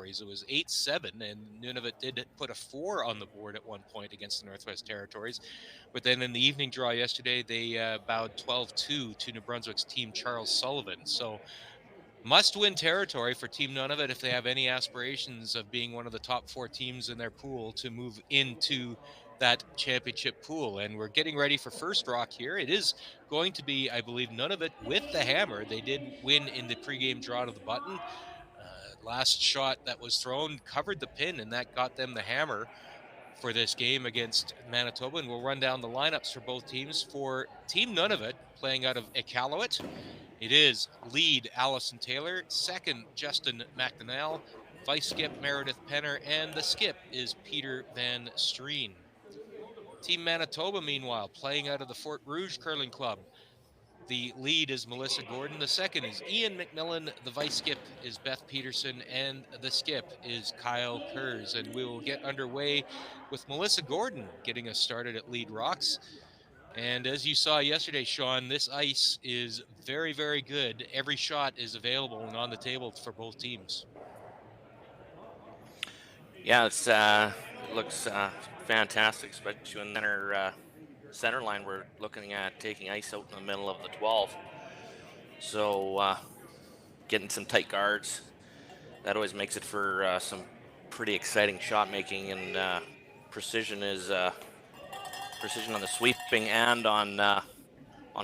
Territories. It was 8-7, and Nunavut did put a 4 on the board at one point against the Northwest Territories. But then in the evening draw yesterday, they bowed 12-2 to New Brunswick's team Charles Sullivan. So must-win territory for Team Nunavut if they have any aspirations of being one of the top 4 teams in their pool to move into that championship pool. And we're getting ready for first rock here. It is going to be, I believe, Nunavut with the hammer. They did win in the pregame draw to the button. Last shot that was thrown covered the pin, and that got them the hammer for this game against Manitoba. And we'll run down the lineups for both teams. For Team Nunavut, playing out of Iqaluit, it is lead Allison Taylor, second Justin McDonnell, vice skip Meredith Penner, and the skip is Peter Van Streen. Team Manitoba, meanwhile, playing out of the Fort Rouge Curling Club. The lead is Melissa Gordon, the second is Ian McMillan, the vice skip is Beth Peterson, and the skip is Kyle Kurz. And we will get underway with Melissa Gordon getting us started at lead rocks. And as you saw yesterday, Sean, this ice is very, very good. Every shot is available and on the table for both teams. Yeah, it looks fantastic, especially when center line we're looking at taking ice out in the middle of the 12. So getting some tight guards, that always makes it for some pretty exciting shot making, and precision on the sweeping and on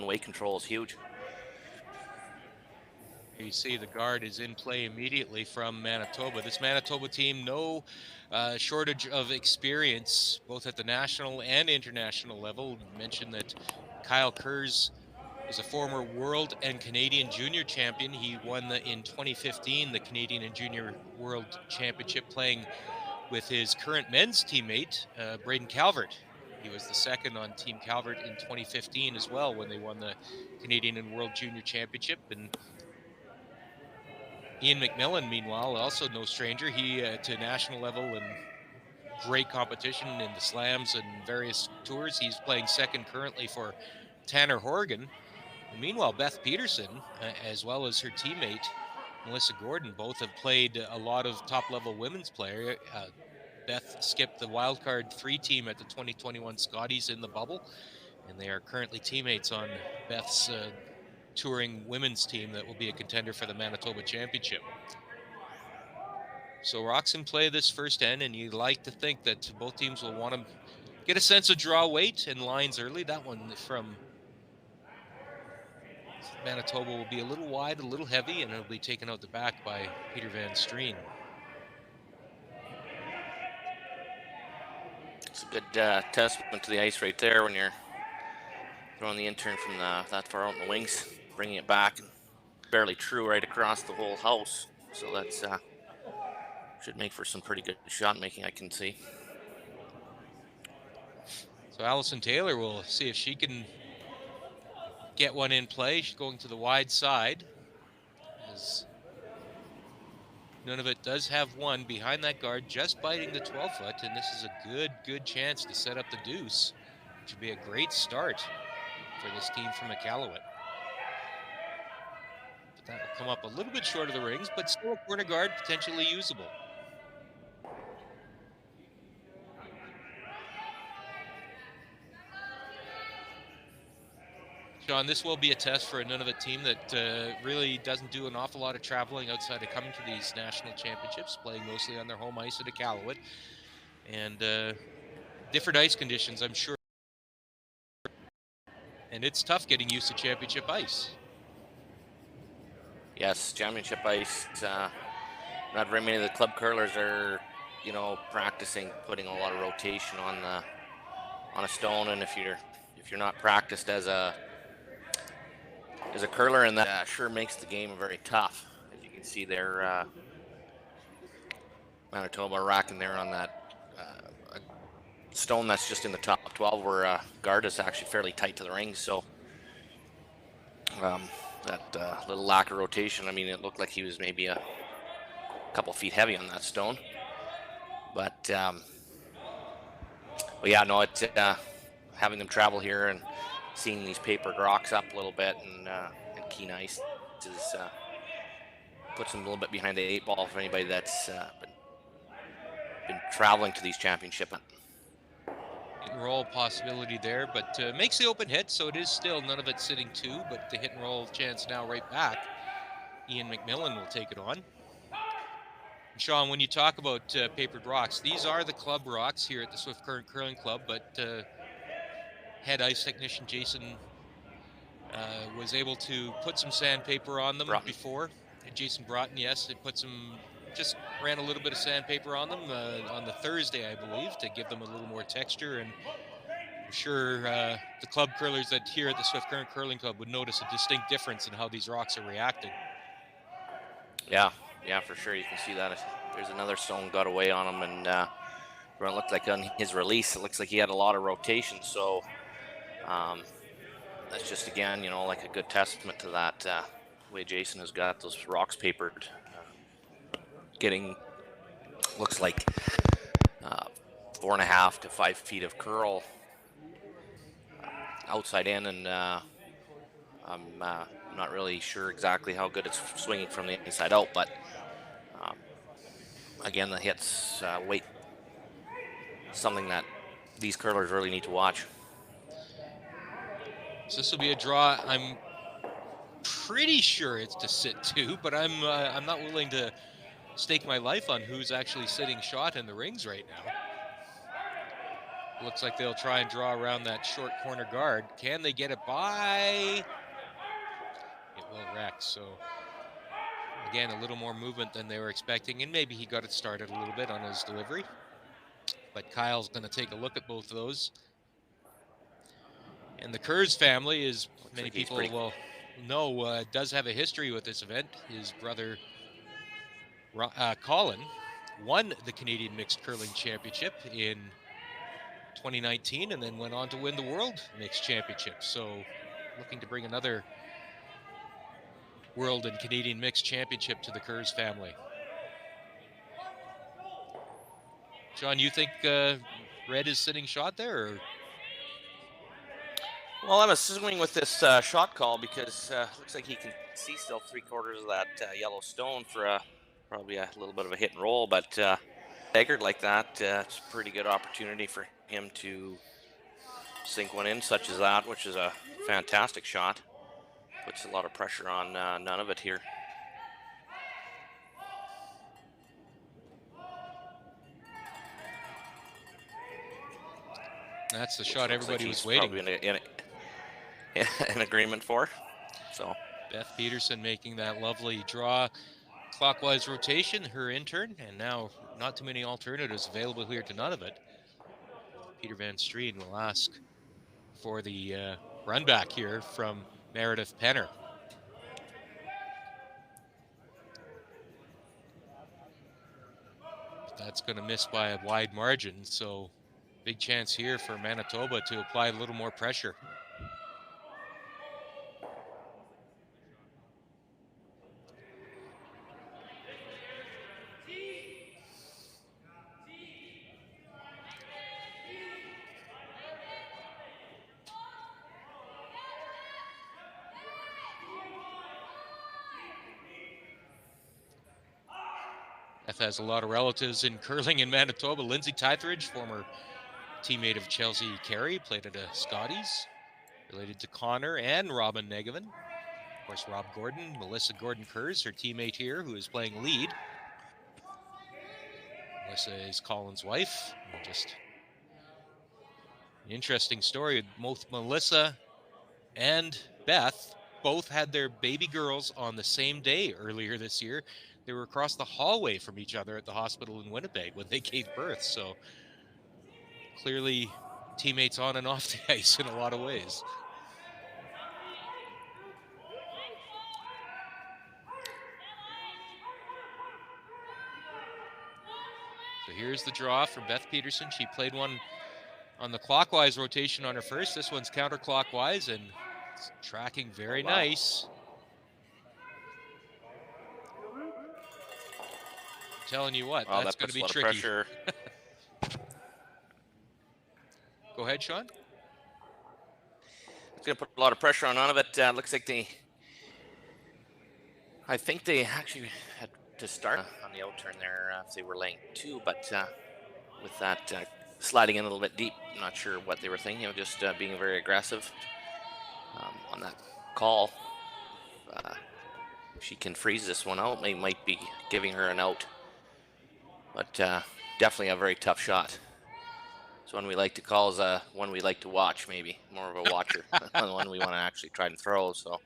weight control is huge. You see the guard is in play immediately from Manitoba. This Manitoba team, no shortage of experience, both at the national and international level. Mentioned that Kyle Kurz is a former world and Canadian junior champion. He won in 2015 the Canadian and Junior World Championship, playing with his current men's teammate, Braden Calvert. He was the second on Team Calvert in 2015 as well, when they won the Canadian and World Junior Championship. And Ian McMillan, meanwhile, also no stranger. He to national level and great competition in the slams and various tours. He's playing second currently for Tanner Horgan. And meanwhile, Beth Peterson, as well as her teammate Melissa Gordon, both have played a lot of top-level women's player. Beth skipped the wildcard 3 team at the 2021 Scotties in the bubble, and they are currently teammates on Beth's touring women's team that will be a contender for the Manitoba Championship. So rocks in play this first end, and you'd like to think that both teams will want to get a sense of draw weight and lines early. That one from Manitoba will be a little wide, a little heavy, and it'll be taken out the back by Peter Van Streen. It's a good testament to the ice right there when you're throwing the intern from that far out in the wings, bringing it back, and barely true right across the whole house. So that's should make for some pretty good shot making, I can see. So Allison Taylor will see if she can get one in play. She's going to the wide side, as Nunavut does have one behind that guard, just biting the 12-foot, and this is a good chance to set up the deuce, which would be a great start for this team from Iqaluit. But that will come up a little bit short of the rings, but still a corner guard, potentially usable. Sean, this will be a test for a Nunavut team that really doesn't do an awful lot of traveling outside of coming to these national championships, playing mostly on their home ice at Iqaluit. And different ice conditions, I'm sure. And it's tough getting used to championship ice. Yes, championship ice. Not very many of the club curlers are, practicing putting a lot of rotation on a stone, and if you're not practiced as a curler, and that sure makes the game very tough. As you can see there, Manitoba racking there on that stone that's just in the top 12, where guard is actually fairly tight to the ring. So that little lack of rotation, I mean, it looked like he was maybe a couple feet heavy on that stone. But yeah, no, it's having them travel here and seeing these papered rocks up a little bit and Keen Ice is puts them a little bit behind the 8 ball for anybody that's been been traveling to these championships. Hit and roll possibility there, but makes the open hit, so it is still Nunavut sitting 2, but the hit and roll chance now right back. Ian McMillan will take it on. And Sean, when you talk about papered rocks, these are the club rocks here at the Swift Current Curling Club, but head ice technician Jason was able to put some sandpaper on them before. Jason Broughton, yes, it put some, just ran a little bit of sandpaper on them on the Thursday, I believe, to give them a little more texture. And I'm sure the club curlers that here at the Swift Current Curling Club would notice a distinct difference in how these rocks are reacting. Yeah, for sure. You can see that. There's another stone got away on him, and it looked like on his release, it looks like he had a lot of rotation. So that's just, again, like a good testament to that way Jason has got those rocks papered. Getting, looks like 4.5 to 5 feet of curl outside in, and I'm not really sure exactly how good it's swinging from the inside out, but again, the hits weight, something that these curlers really need to watch. So this will be a draw. I'm pretty sure it's to sit 2, but I'm not willing to stake my life on who's actually sitting shot in the rings right now. Looks like they'll try and draw around that short corner guard. Can they get it by? It will wreck. So again, a little more movement than they were expecting, and maybe he got it started a little bit on his delivery. But Kyle's going to take a look at both of those. And the Kurz family, as many people will know, does have a history with this event. His brother, Colin, won the Canadian Mixed Curling Championship in 2019 and then went on to win the World Mixed Championship. So looking to bring another World and Canadian Mixed Championship to the Kurz family. John, you think Red is sitting shot there? Or? Well, I'm assuming with this shot call, because looks like he can see still 3/4 of that yellow stone for probably a little bit of a hit and roll, but staggered like that, it's a pretty good opportunity for him to sink one in such as that, which is a fantastic shot. Puts a lot of pressure on Nunavut here. That's the shot everybody was waiting. In agreement for. So Beth Peterson making that lovely draw clockwise rotation, her intern, and now not too many alternatives available here to Nunavut. Peter Van Streen will ask for the run back here from Meredith Penner. But that's going to miss by a wide margin, so big chance here for Manitoba to apply a little more pressure. Beth has a lot of relatives in curling in Manitoba. Lindsay Tytheridge, former teammate of Chelsea Carey, played at a Scotties, related to Connor and Robin Negovan. Of course, Rob Gordon, Melissa Gordon-Kurz, her teammate here, who is playing lead. Melissa is Colin's wife. Just an interesting story. Both Melissa and Beth both had their baby girls on the same day earlier this year. They were across the hallway from each other at the hospital in Winnipeg when they gave birth. So clearly teammates on and off the ice in a lot of ways. So here's the draw for Beth Peterson. She played one on the clockwise rotation on her first. This one's counterclockwise and it's tracking very nice. I'm telling you what, that's going to be tricky. Go ahead, Sean. It's going to put a lot of pressure on Nunavut. Looks like I think they actually had to start on the outturn there if they were laying 2, but with that sliding in a little bit deep. I'm not sure what they were thinking of, just being very aggressive on that call. If she can freeze this one out, it might be giving her an out. But definitely a very tough shot. It's one we like to call is one we like to watch, maybe more of a watcher than one we want to actually try and throw. So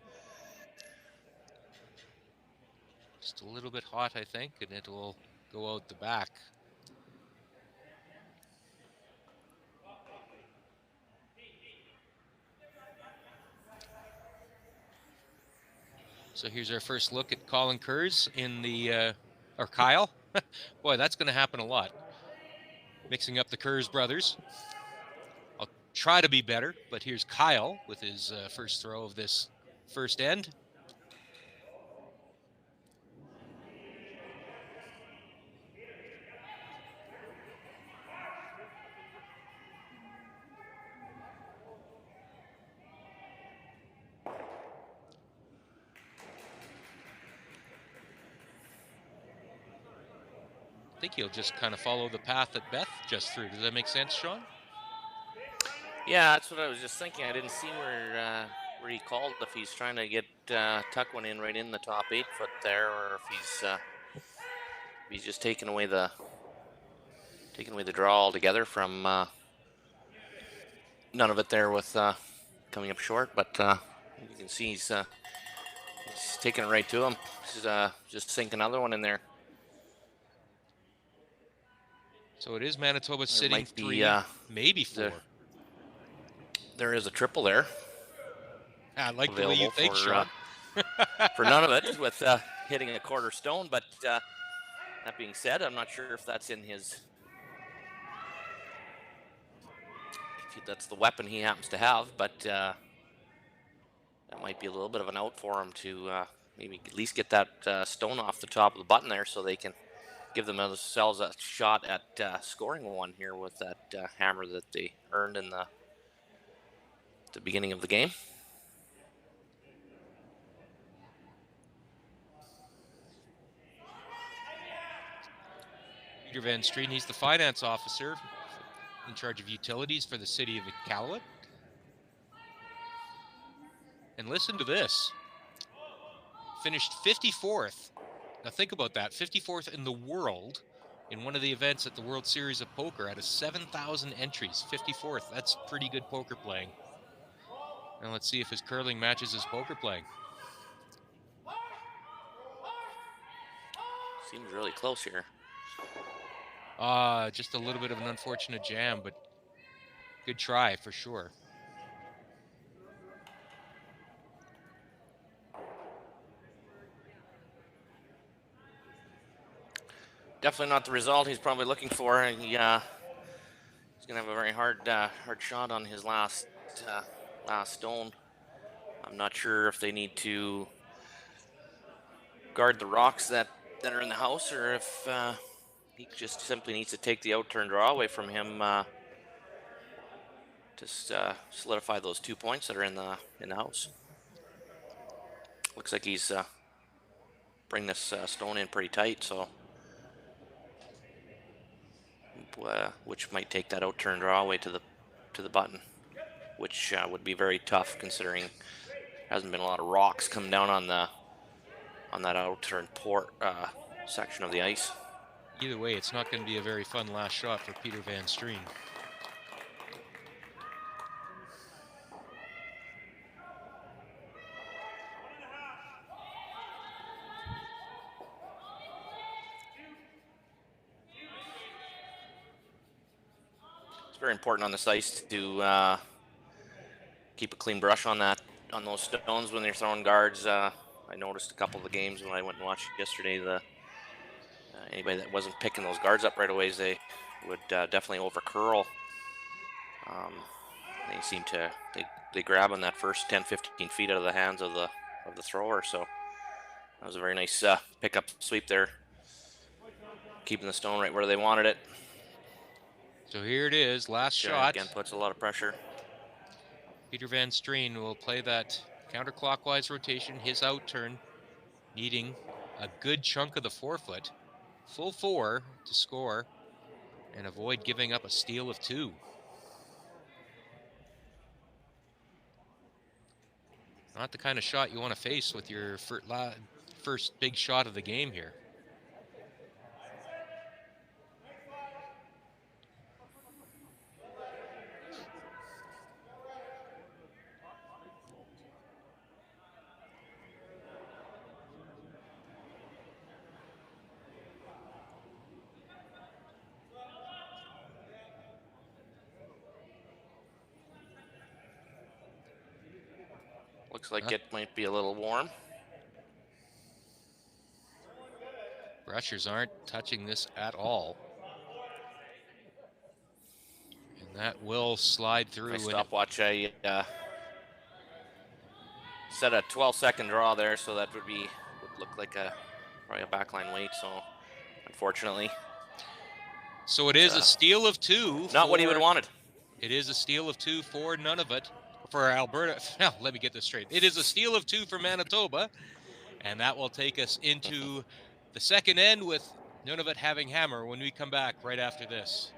Just a little bit hot, I think, and it will go out the back. So here's our first look at Colin Kurz in the, or Kyle. Boy, that's going to happen a lot. Mixing up the Kurz brothers. I'll try to be better, but here's Kyle with his first throw of this first end. I think he'll just kind of follow the path that Beth just threw. Does that make sense, Sean? yeah, that's what I was just thinking. I didn't see where he called, if he's trying to get tuck one in right in the top 8 foot there, or if he's just taking away the draw altogether from none of it there with coming up short. But you can see he's taking it right to him. He's just sink another one in there. So it is Manitoba sitting be, 3, maybe 4. There is a triple there. I like the way you think, Sean. For none of it, with hitting a quarter stone. But that being said, I'm not sure if that's in his. If that's the weapon he happens to have, but that might be a little bit of an out for him to maybe at least get that stone off the top of the button there, so they can give themselves a shot at scoring one here with that hammer that they earned in the beginning of the game. Peter Van Streen, he's the finance officer in charge of utilities for the city of Iqaluit. And listen to this. Finished 54th. Now think about that, 54th in the world in one of the events at the World Series of Poker out of 7,000 entries. 54th, that's pretty good poker playing. Now let's see if his curling matches his poker playing. Seems really close here. Just a little bit of an unfortunate jam, but good try for sure. Definitely not the result he's probably looking for. He's gonna have a very hard shot on his last stone. I'm not sure if they need to guard the rocks that are in the house, or if he just simply needs to take the out turn draw away from him to solidify those 2 points that are in the house. Looks like he's bring this stone in pretty tight, so which might take that out turn draw away to the button, which would be very tough considering there hasn't been a lot of rocks coming down on that out turn port section of the ice. Either way, it's not going to be a very fun last shot for Peter Van Streen. Very important on this ice to keep a clean brush on those stones when they're throwing guards. I noticed a couple of the games when I went and watched yesterday, anybody that wasn't picking those guards up right away, they would definitely over curl. They seem to they grab on that first 10-15 feet out of the hands of the thrower. So that was a very nice pickup sweep there, keeping the stone right where they wanted it. So here it is, last shot. Again, puts a lot of pressure. Peter Van Streen will play that counterclockwise rotation, his out turn, needing a good chunk of the 4 foot. Full 4 to score. and avoid giving up a steal of 2. Not the kind of shot you want to face with your first big shot of the game here. Looks like it might be a little warm. Brushers aren't touching this at all. And that will slide through. Nice stopwatch. I set a 12-second draw there, so that would look like probably a backline wait. So unfortunately, so it is a steal of 2. Not what he would have wanted. It is a steal of 2 for Nunavut. For Alberta, now let me get this straight. It is a steal of 2 for Manitoba, and that will take us into the second end with Nunavut having hammer when we come back right after this.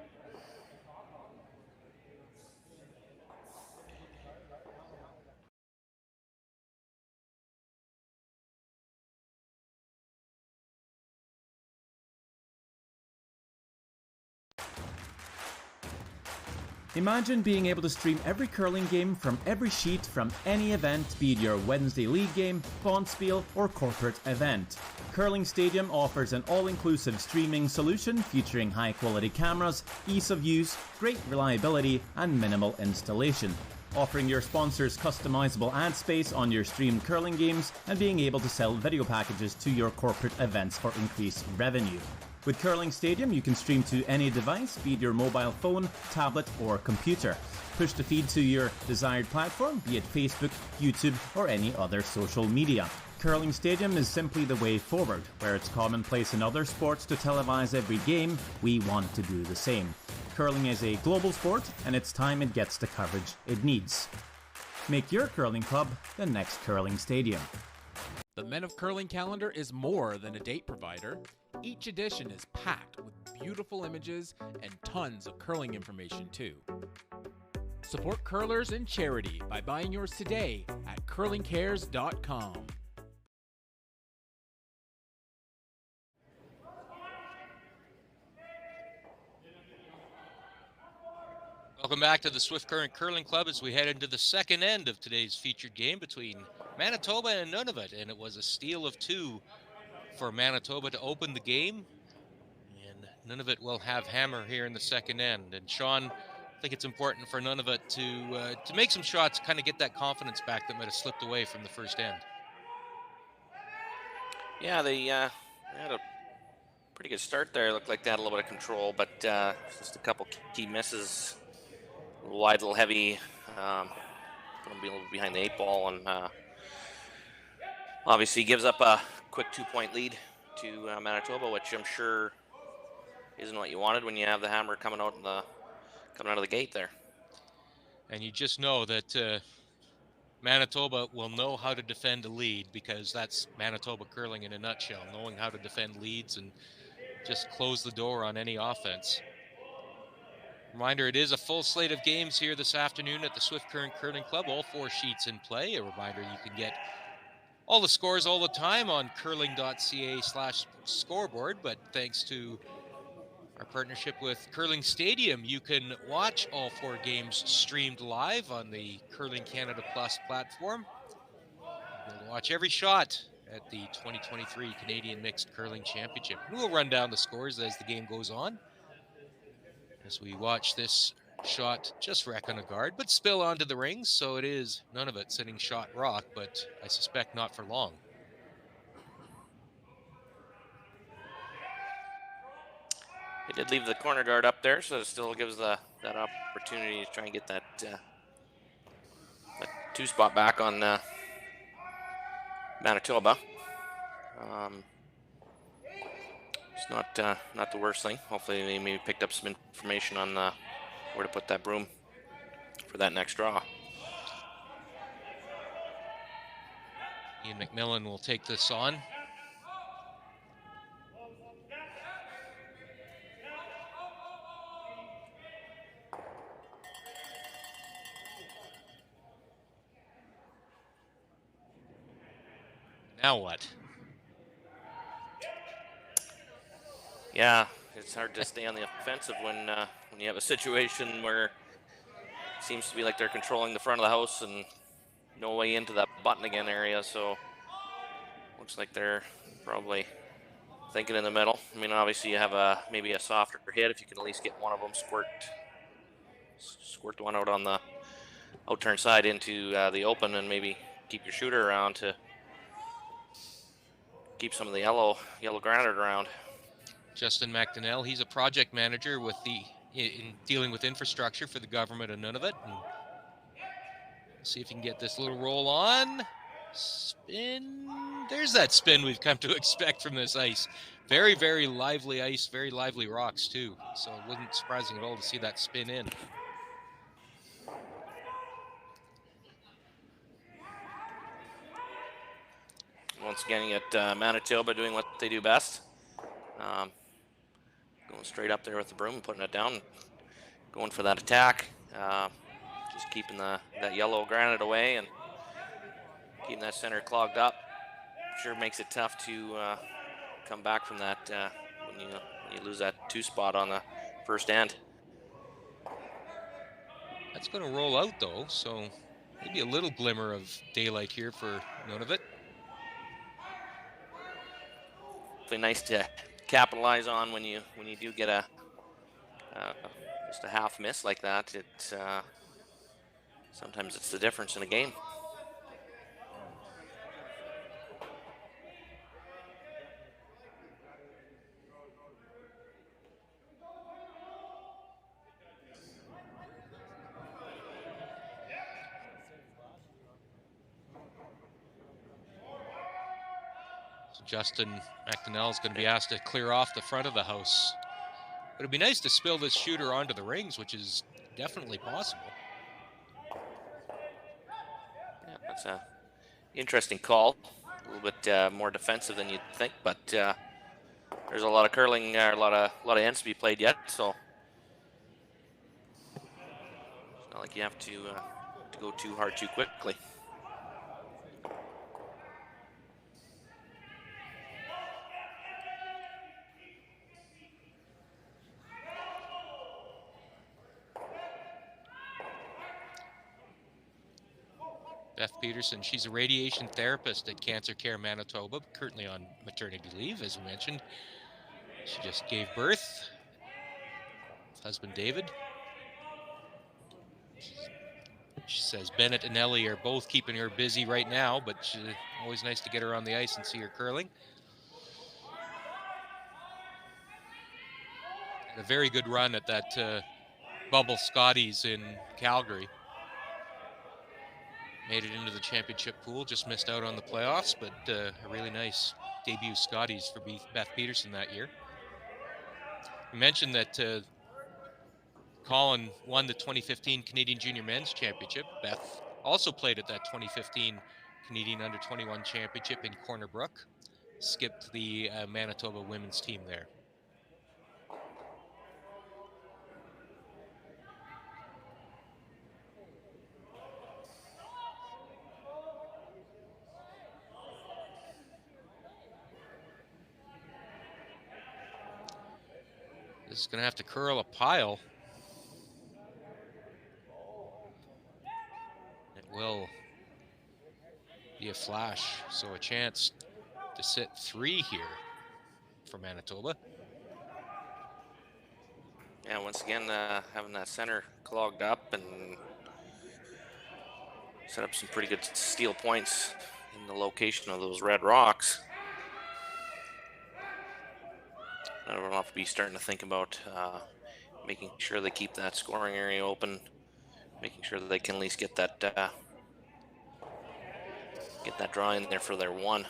Imagine being able to stream every curling game from every sheet from any event, be it your Wednesday league game, bonspiel, or corporate event. Curling Stadium offers an all-inclusive streaming solution featuring high-quality cameras, ease of use, great reliability, and minimal installation. Offering your sponsors customizable ad space on your streamed curling games and being able to sell video packages to your corporate events for increased revenue. With Curling Stadium, you can stream to any device, be it your mobile phone, tablet, or computer. Push the feed to your desired platform, be it Facebook, YouTube, or any other social media. Curling Stadium is simply the way forward. Where it's commonplace in other sports to televise every game, we want to do the same. Curling is a global sport, and it's time it gets the coverage it needs. Make your curling club the next Curling Stadium. The Men of Curling calendar is more than a date provider. Each edition is packed with beautiful images and tons of curling information too. Support curlers and charity by buying yours today at curlingcares.com. Welcome back to the Swift Current Curling Club as we head into the second end of today's featured game between Manitoba and Nunavut, and it was a steal of 2 for Manitoba to open the game, and Nunavut will have hammer here in the second end. And Sean, I think it's important for Nunavut to make some shots, kind of get that confidence back that might have slipped away from the first end. Yeah, they had a pretty good start there. Looked like they had a little bit of control, but just a couple key misses. Wide, little heavy. Going to be a little behind the 8 ball, and obviously gives up a quick 2-point lead to Manitoba, which I'm sure isn't what you wanted when you have the hammer coming out of the gate there. And you just know that Manitoba will know how to defend a lead, because that's Manitoba curling in a nutshell, knowing how to defend leads and just close the door on any offense. Reminder, it is a full slate of games here this afternoon at the Swift Current Curling Club. All 4 sheets in play. A reminder, you can get all the scores all the time on curling.ca/scoreboard, but thanks to our partnership with Curling Stadium, you can watch all 4 games streamed live on the Curling Canada Plus platform. You'll watch every shot at the 2023 Canadian Mixed Curling Championship. We'll run down the scores as the game goes on, as we watch this shot just wreck on a guard, but spill onto the rings, so it is Nunavut sitting shot rock, but I suspect not for long. He did leave the corner guard up there, so it still gives that opportunity to try and get that 2 spot back on Manitoba. It's not the worst thing. Hopefully they maybe picked up some information on where to put that broom for that next draw. Ian McMillan will take this on. Now what? Yeah, it's hard to stay on the offensive when you have a situation where it seems to be like they're controlling the front of the house and no way into that button again area. So looks like they're probably thinking in the middle. I mean, obviously you have maybe a softer hit if you can at least get one of them squirt the one out on the out-turn side into the open, and maybe keep your shooter around to keep some of the yellow granite around. Justin McDonnell, he's a project manager with in dealing with infrastructure for the government of Nunavut. And see if you can get this little roll on. Spin. There's that spin we've come to expect from this ice. Very, very lively ice, very lively rocks too. So it wasn't surprising at all to see that spin in. Once again, you got Manitoba doing what they do best. Going straight up there with the broom and putting it down. Going for that attack. Just keeping that yellow granite away and keeping that center clogged up. Sure makes it tough to come back from that when you lose that 2 spot on the first end. That's going to roll out though, so maybe a little glimmer of daylight here for Nunavut. Nice to capitalize on when you do get just a half miss like that. Sometimes it's the difference in a game. Justin McDonnell is going to be asked to clear off the front of the house. But it'd be nice to spill this shooter onto the rings, which is definitely possible. Yeah, that's an interesting call. A little bit more defensive than you'd think, but there's a lot of curling, a lot of ends to be played yet, so it's not like you have to go too hard too quickly. Beth Peterson, she's a radiation therapist at Cancer Care Manitoba, currently on maternity leave, as we mentioned. She just gave birth. Husband David. She says Bennett and Ellie are both keeping her busy right now, but it's always nice to get her on the ice and see her curling. Had a very good run at that Bubble Scotties in Calgary. Made it into the championship pool, just missed out on the playoffs, but a really nice debut Scotties for Beth Peterson that year. I mentioned that Colin won the 2015 Canadian Junior Men's Championship. Beth also played at that 2015 Canadian Under-21 Championship in Corner Brook. Skipped the Manitoba women's team there. This is going to have to curl a pile. It will be a flash, so a chance to sit 3 here for Manitoba. Yeah, once again, having that center clogged up and set up some pretty good steal points in the location of those red rocks. I don't have to be starting to think about making sure they keep that scoring area open, making sure that they can at least get that draw in there for their 1.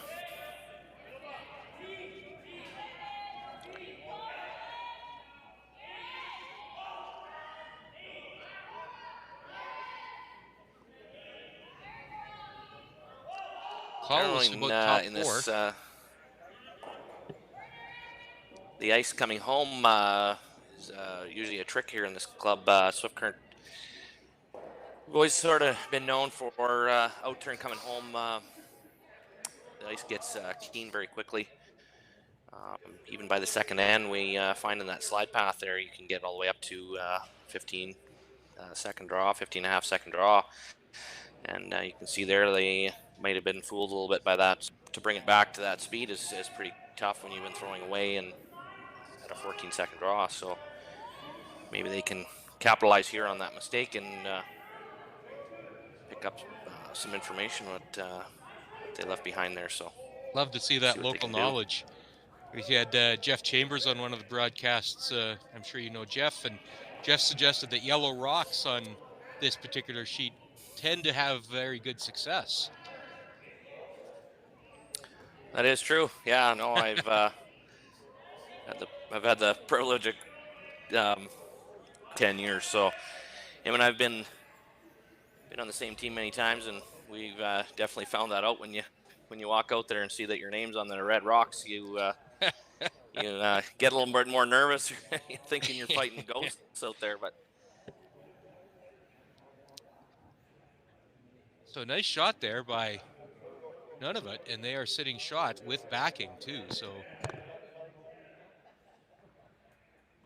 In this, the ice coming home is usually a trick here in this club. Swift Current, we've always sort of been known for out-turn coming home the ice gets keen very quickly. Even by the second end, we find in that slide path there, you can get all the way up to 15 second draw, 15 and a half second draw. And you can see there they might have been fooled a little bit by that. To bring it back to that speed is pretty tough when you've been throwing away and at a 14-second draw. So maybe they can capitalize here on that mistake and pick up some information what they left behind there. So love to see that local knowledge. We had Jeff Chambers on one of the broadcasts. I'm sure you know Jeff, and Jeff suggested that yellow rocks on this particular sheet tend to have very good success. That is true. Yeah, no, I've had the privilege of 10 years. So him and I've been on the same team many times, and we've definitely found that out when you walk out there and see that your name's on the red rocks. You get a little bit more nervous, thinking you're fighting ghosts out there. But so nice shot there by Nunavut, and they are sitting shot with backing too. So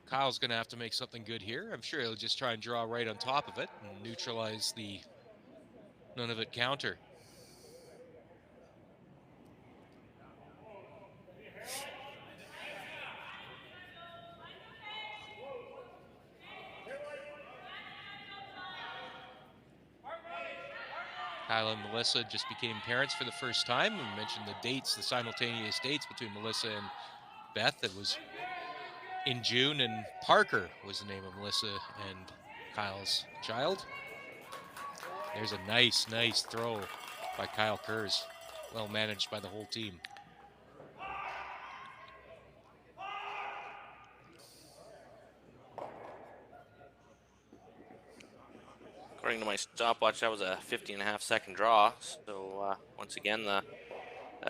Kyle's going to have to make something good here. I'm sure he'll just try and draw right on top of it and neutralize the Nunavut counter. Kyle and Melissa just became parents for the first time. We mentioned the dates, the simultaneous dates between Melissa and Beth. It was in June, and Parker was the name of Melissa and Kyle's child. There's a nice throw by Kyle Kurz. Well managed by the whole team. according to my stopwatch, that was a 15.5 second draw. So once again, that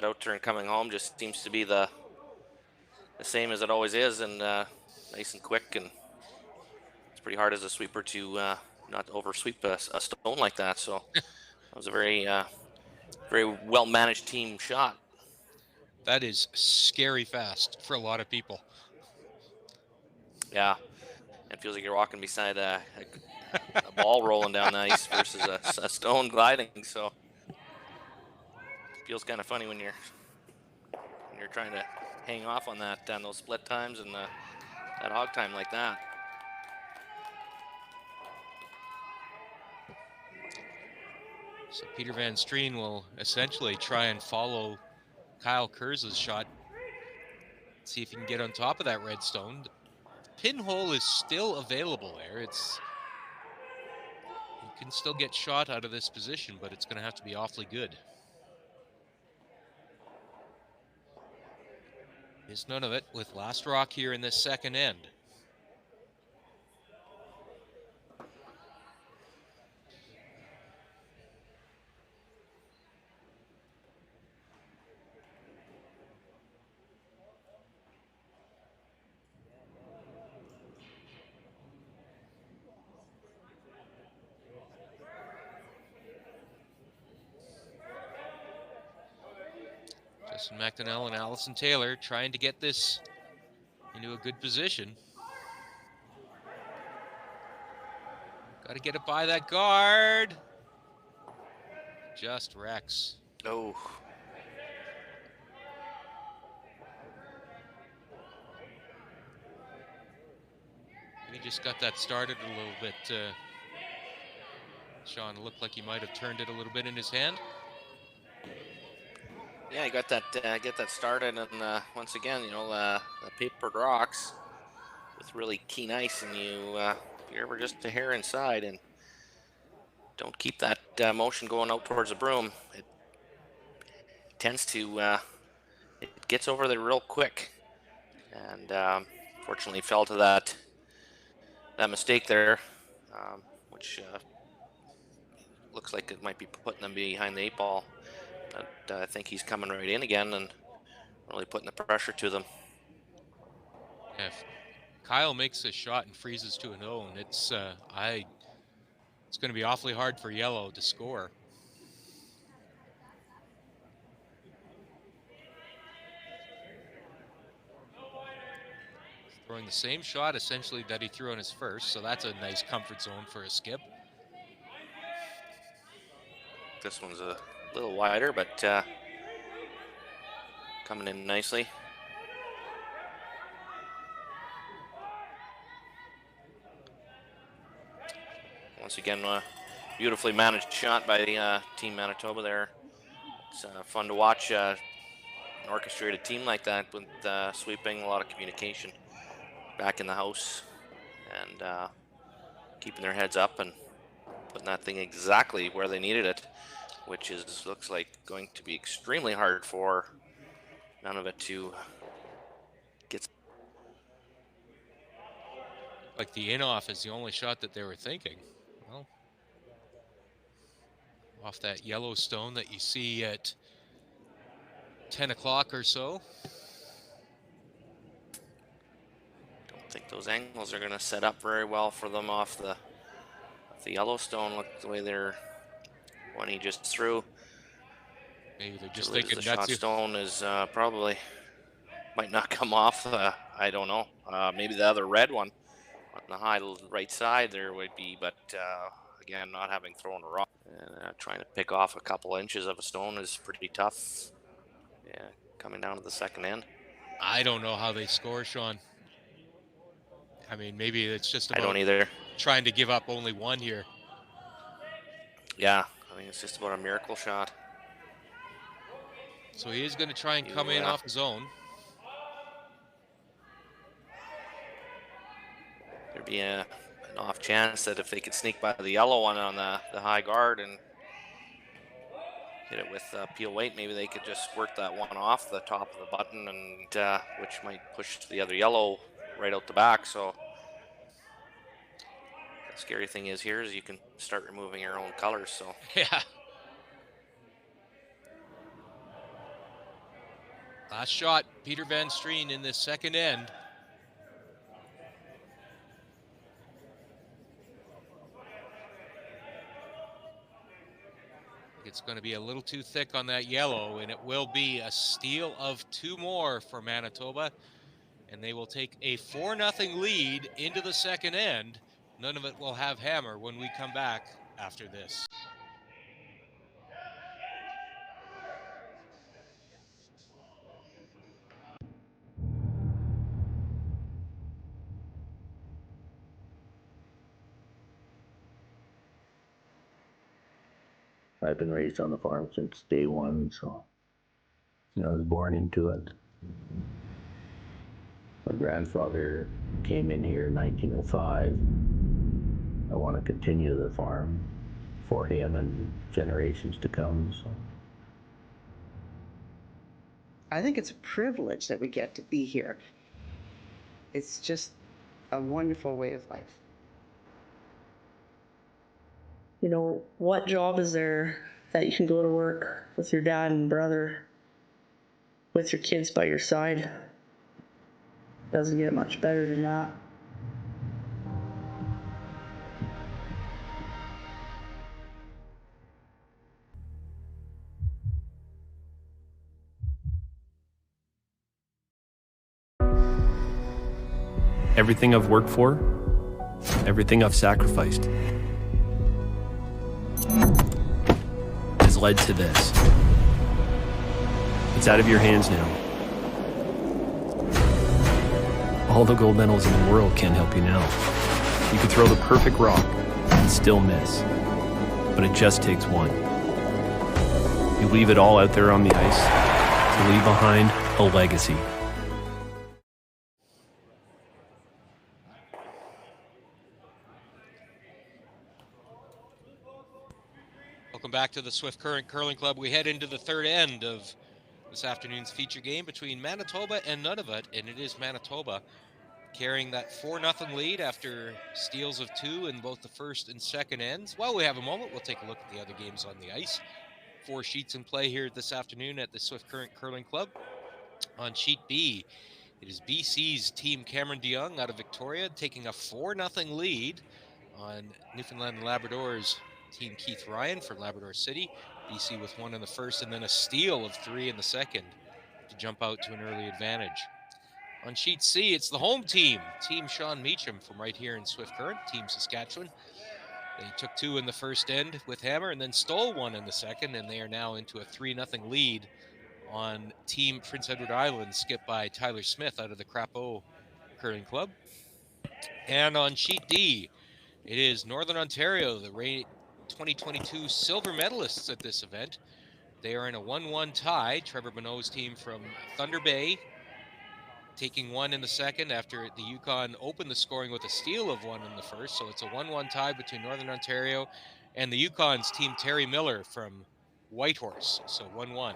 outturn coming home just seems to be the same as it always is, and nice and quick. And it's pretty hard as a sweeper to not oversweep a stone like that. So that was a very well managed team shot. That is scary fast for a lot of people. Yeah, it feels like you're walking beside a ball rolling down the ice versus a stone gliding. So it feels kind of funny when you're trying to hang off on that on those split times and that hog time like that. So Peter Van Strien will essentially try and follow Kyle Kurz's shot, see if he can get on top of that red stone. The pinhole is still available there. You can still get shot out of this position, but it's going to have to be awfully good. Is none of it with last rock here in this second end. Justin McDonnell and Allison Taylor trying to get this into a good position. Got to get it by that guard. Just wrecks. Oh. He just got that started a little bit. Sean, looked like he might have turned it a little bit in his hand. Yeah, you got that. Get that started, and once again, the papered rocks with really keen ice, and if you're ever just a hair inside and don't keep that motion going out towards the broom, it tends to it gets over there real quick, and fortunately fell to that mistake there, which looks like it might be putting them behind the 8 ball. But I think he's coming right in again and really putting the pressure to them. If Kyle makes a shot and freezes to an own, it's going to be awfully hard for Yellow to score. throwing the same shot essentially that he threw on his first, so that's a nice comfort zone for a skip. This one's a little wider, but coming in nicely. Once again, beautifully managed shot by the Team Manitoba there. It's fun to watch an orchestrated team like that with sweeping, a lot of communication back in the house, and keeping their heads up and putting that thing exactly where they needed it, which is looks like going to be extremely hard for Nunavut to get. Like the in-off is the only shot that they were thinking. Well, off that Yellowstone that you see at 10 o'clock or so. Don't think those angles are going to set up very well for them off the Yellowstone. Look the way they're when he just threw. Maybe they're just thinking the that's shot stone is probably might not come off. I don't know. Maybe the other red one on the high right side there would be, but again, not having thrown a rock and trying to pick off a couple inches of a stone is pretty tough. Yeah, coming down to the second end. I don't know how they score, Sean. I mean, maybe it's just about I don't either. Trying to give up only one here. Yeah, I think it's just about a miracle shot. So he is going to try and come in off his own. There'd be an off chance that if they could sneak by the yellow one on the high guard and hit it with peel weight, maybe they could just work that one off the top of the button, and which might push the other yellow right out the back. So the scary thing is here is you can start removing your own colors. So yeah. Last shot, Peter Van Strien in this second end. It's going to be a little too thick on that yellow, and it will be a steal of 2 more for Manitoba, and they will take a 4-0 lead into the second end. Nunavut will have hammer when we come back after this. I've been raised on the farm since day one, so I was born into it. My grandfather came in here in 1905. I want to continue the farm for him and generations to come. So I think it's a privilege that we get to be here. It's just a wonderful way of life. What job is there that you can go to work with your dad and brother, with your kids by your side? Doesn't get much better than that. Everything I've worked for, everything I've sacrificed, has led to this. It's out of your hands now. All the gold medals in the world can't help you now. You could throw the perfect rock and still miss, but it just takes one. You leave it all out there on the ice to leave behind a legacy. Welcome back to the Swift Current Curling Club. We head into the third end of this afternoon's feature game between Manitoba and Nunavut, and it is Manitoba carrying that 4-0 lead after steals of 2 in both the first and second ends. While we have a moment, we'll take a look at the other games on the ice. 4 sheets in play here this afternoon at the Swift Current Curling Club. On sheet B, it is BC's team Cameron DeYoung out of Victoria taking a 4-0 lead on Newfoundland and Labrador's team Keith Ryan for Labrador City. BC with 1 in the first and then a steal of 3 in the second to jump out to an early advantage. On sheet C, it's the home team, Team Sean Meacham from right here in Swift Current, Team Saskatchewan. They took 2 in the first end with Hammer and then stole 1 in the second, and they are now into a 3-0 lead on Team Prince Edward Island, skipped by Tyler Smith out of the Crapeau Curling Club. And on sheet D, it is Northern Ontario, the 2022 silver medalists at this event. They are in a 1-1 tie. Trevor Bonneau's team from Thunder Bay taking 1 in the second after the Yukon opened the scoring with a steal of 1 in the first. So it's a 1-1 tie between Northern Ontario and the Yukon's team Terry Miller from Whitehorse. So 1-1.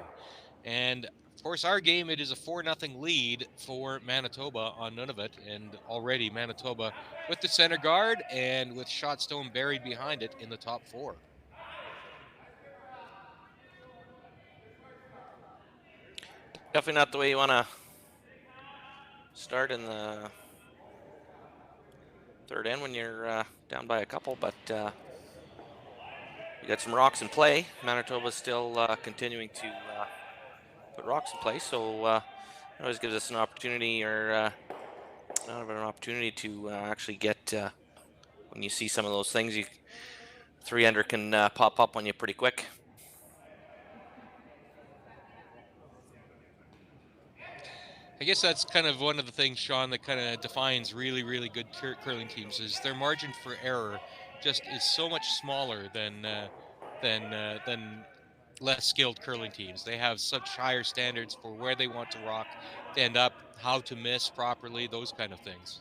And of course, our game, it is a 4-0 lead for Manitoba on Nunavut. And already Manitoba with the center guard and with Shotstone buried behind it in the top 4. Definitely not the way you want to start in the third end when you're down by a couple, but you got some rocks in play. Manitoba's still continuing to put rocks in play, so it always gives us an opportunity, or not an opportunity to actually get, when you see some of those things, 3-ender can pop up on you pretty quick. I guess that's kind of one of the things, Sean, that kind of defines really, really good curling teams is their margin for error just is so much smaller than less skilled curling teams. They have such higher standards for where they want to rock, to end up, how to miss properly, those kind of things.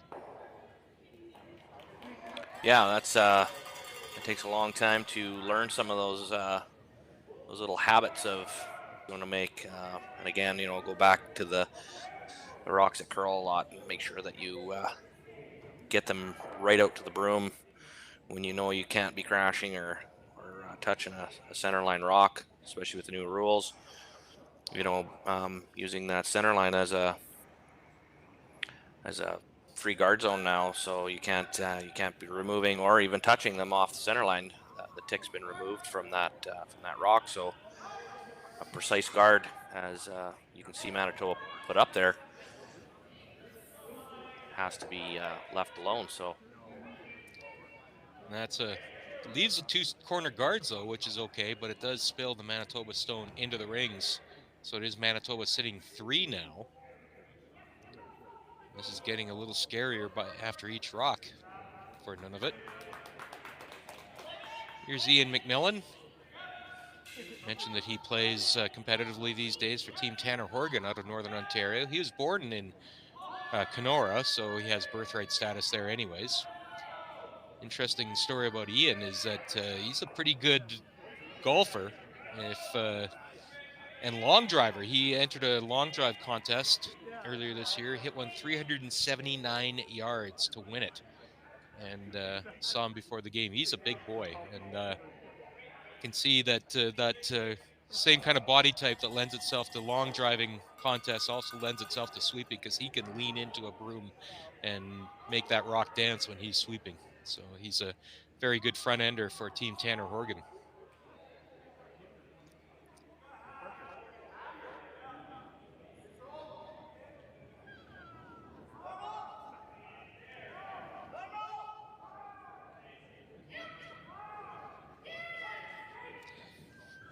Yeah, that's it takes a long time to learn some of those little habits of you want to make, and again, go back to the rocks that curl a lot and make sure that you get them right out to the broom when you know you can't be crashing or touching a center line rock, especially with the new rules. Using that center line as a free guard zone now, so you can't be removing or even touching them off the center line. The tick's been removed from that rock, so a precise guard, as you can see Manitoba put up there, has to be left alone. So that's leaves the 2 corner guards though, which is okay, but it does spill the Manitoba stone into the rings. So it is Manitoba sitting 3 now. This is getting a little scarier after each rock for Nunavut. Here's Ian McMillan. Mentioned that he plays competitively these days for Team Tanner Horgan out of Northern Ontario. He was born in Kenora, so he has birthright status there anyways. Interesting story about Ian is that he's a pretty good golfer and long driver. He entered a long drive contest earlier this year, hit one 379 yards to win it, and saw him before the game. He's a big boy, and can see that same kind of body type that lends itself to long driving contests also lends itself to sweeping, because he can lean into a broom and make that rock dance when he's sweeping. So he's a very good front ender for Team Tanner Horgan.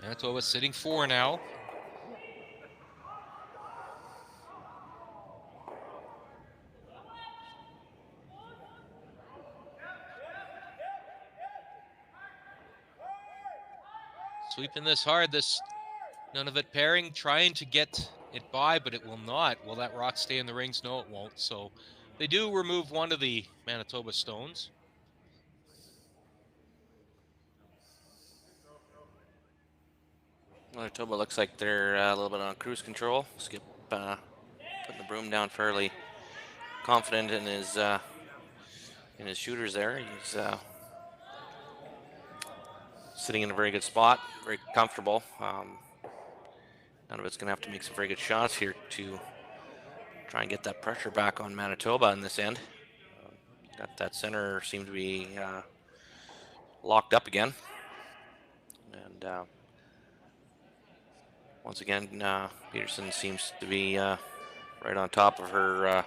Manitoba sitting 4 now. Sweeping this hard, this Nunavut pairing, trying to get it by, but it will not. Will that rock stay in the rings? No, it won't. So they do remove one of the Manitoba stones. Manitoba looks like they're a little bit on cruise control. Skip putting the broom down fairly confident in his shooters there. He's sitting in a very good spot, very comfortable. None of it's going to have to make some very good shots here to try and get that pressure back on Manitoba in this end. That center seemed to be locked up again. And once again, Peterson seems to be right on top of her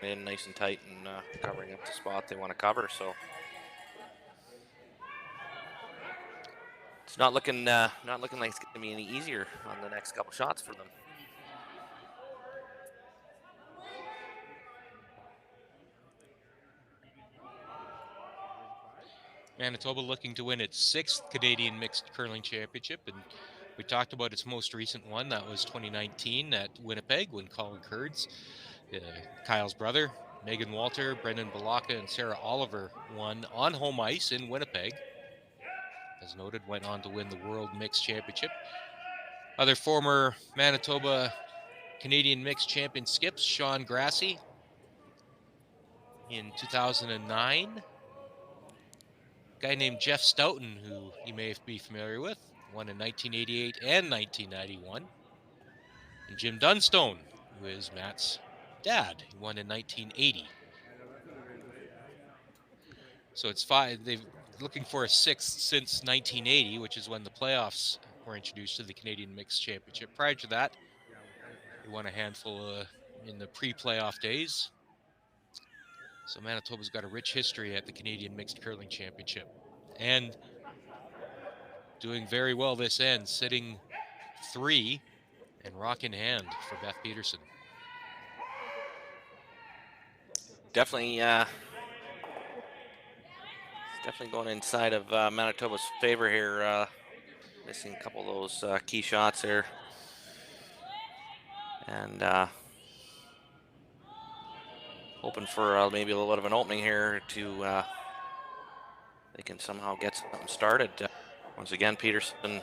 in nice and tight and covering up the spot they want to cover. So it's not looking like it's going to be any easier on the next couple shots for them. Manitoba looking to win its 6th Canadian Mixed Curling Championship, and we talked about its most recent one. That was 2019 at Winnipeg when Colin Kurds, Kyle's brother, Megan Walter, Brendan Balaka, and Sarah Oliver won on home ice in Winnipeg. As noted, went on to win the World Mixed Championship. Other former Manitoba Canadian Mixed Champion skips, Sean Grassi in 2009. Guy named Jeff Stoughton, who you may be familiar with, won in 1988 and 1991. And Jim Dunstone, who is Matt's dad, he won in 1980. So it's 5. They've looking for a 6th since 1980, which is when the playoffs were introduced to the Canadian Mixed Championship. Prior to that, they won a handful in the pre-playoff days. So Manitoba's got a rich history at the Canadian Mixed Curling Championship. And doing very well this end, sitting 3 and rock in hand for Beth Peterson. Definitely going inside of Manitoba's favor here. Missing a couple of those key shots there. And hoping for maybe a little bit of an opening here to they can somehow get something started. Once again, Peterson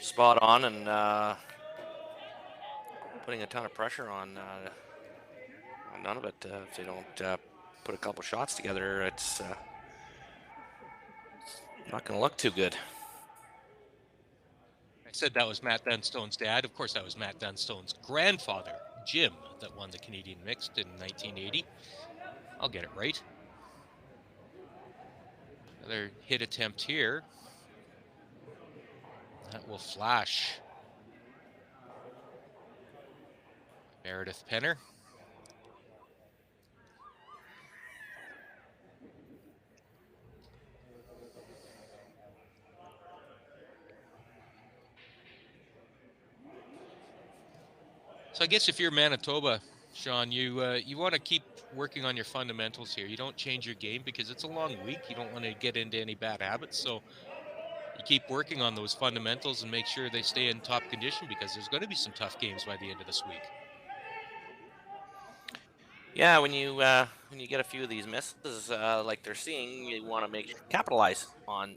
spot on and putting a ton of pressure on none of it. If they don't put a couple shots together, it's not going to look too good. I said that was Matt Dunstone's dad. Of course, that was Matt Dunstone's grandfather, Jim, that won the Canadian Mixed in 1980. I'll get it right. Another hit attempt here. That will flash. Meredith Penner. So I guess if you're Manitoba, Sean, you want to keep working on your fundamentals here. You don't change your game because it's a long week. You don't want to get into any bad habits. So you keep working on those fundamentals and make sure they stay in top condition, because there's going to be some tough games by the end of this week. Yeah, when you get a few of these misses like they're seeing, you want to capitalize on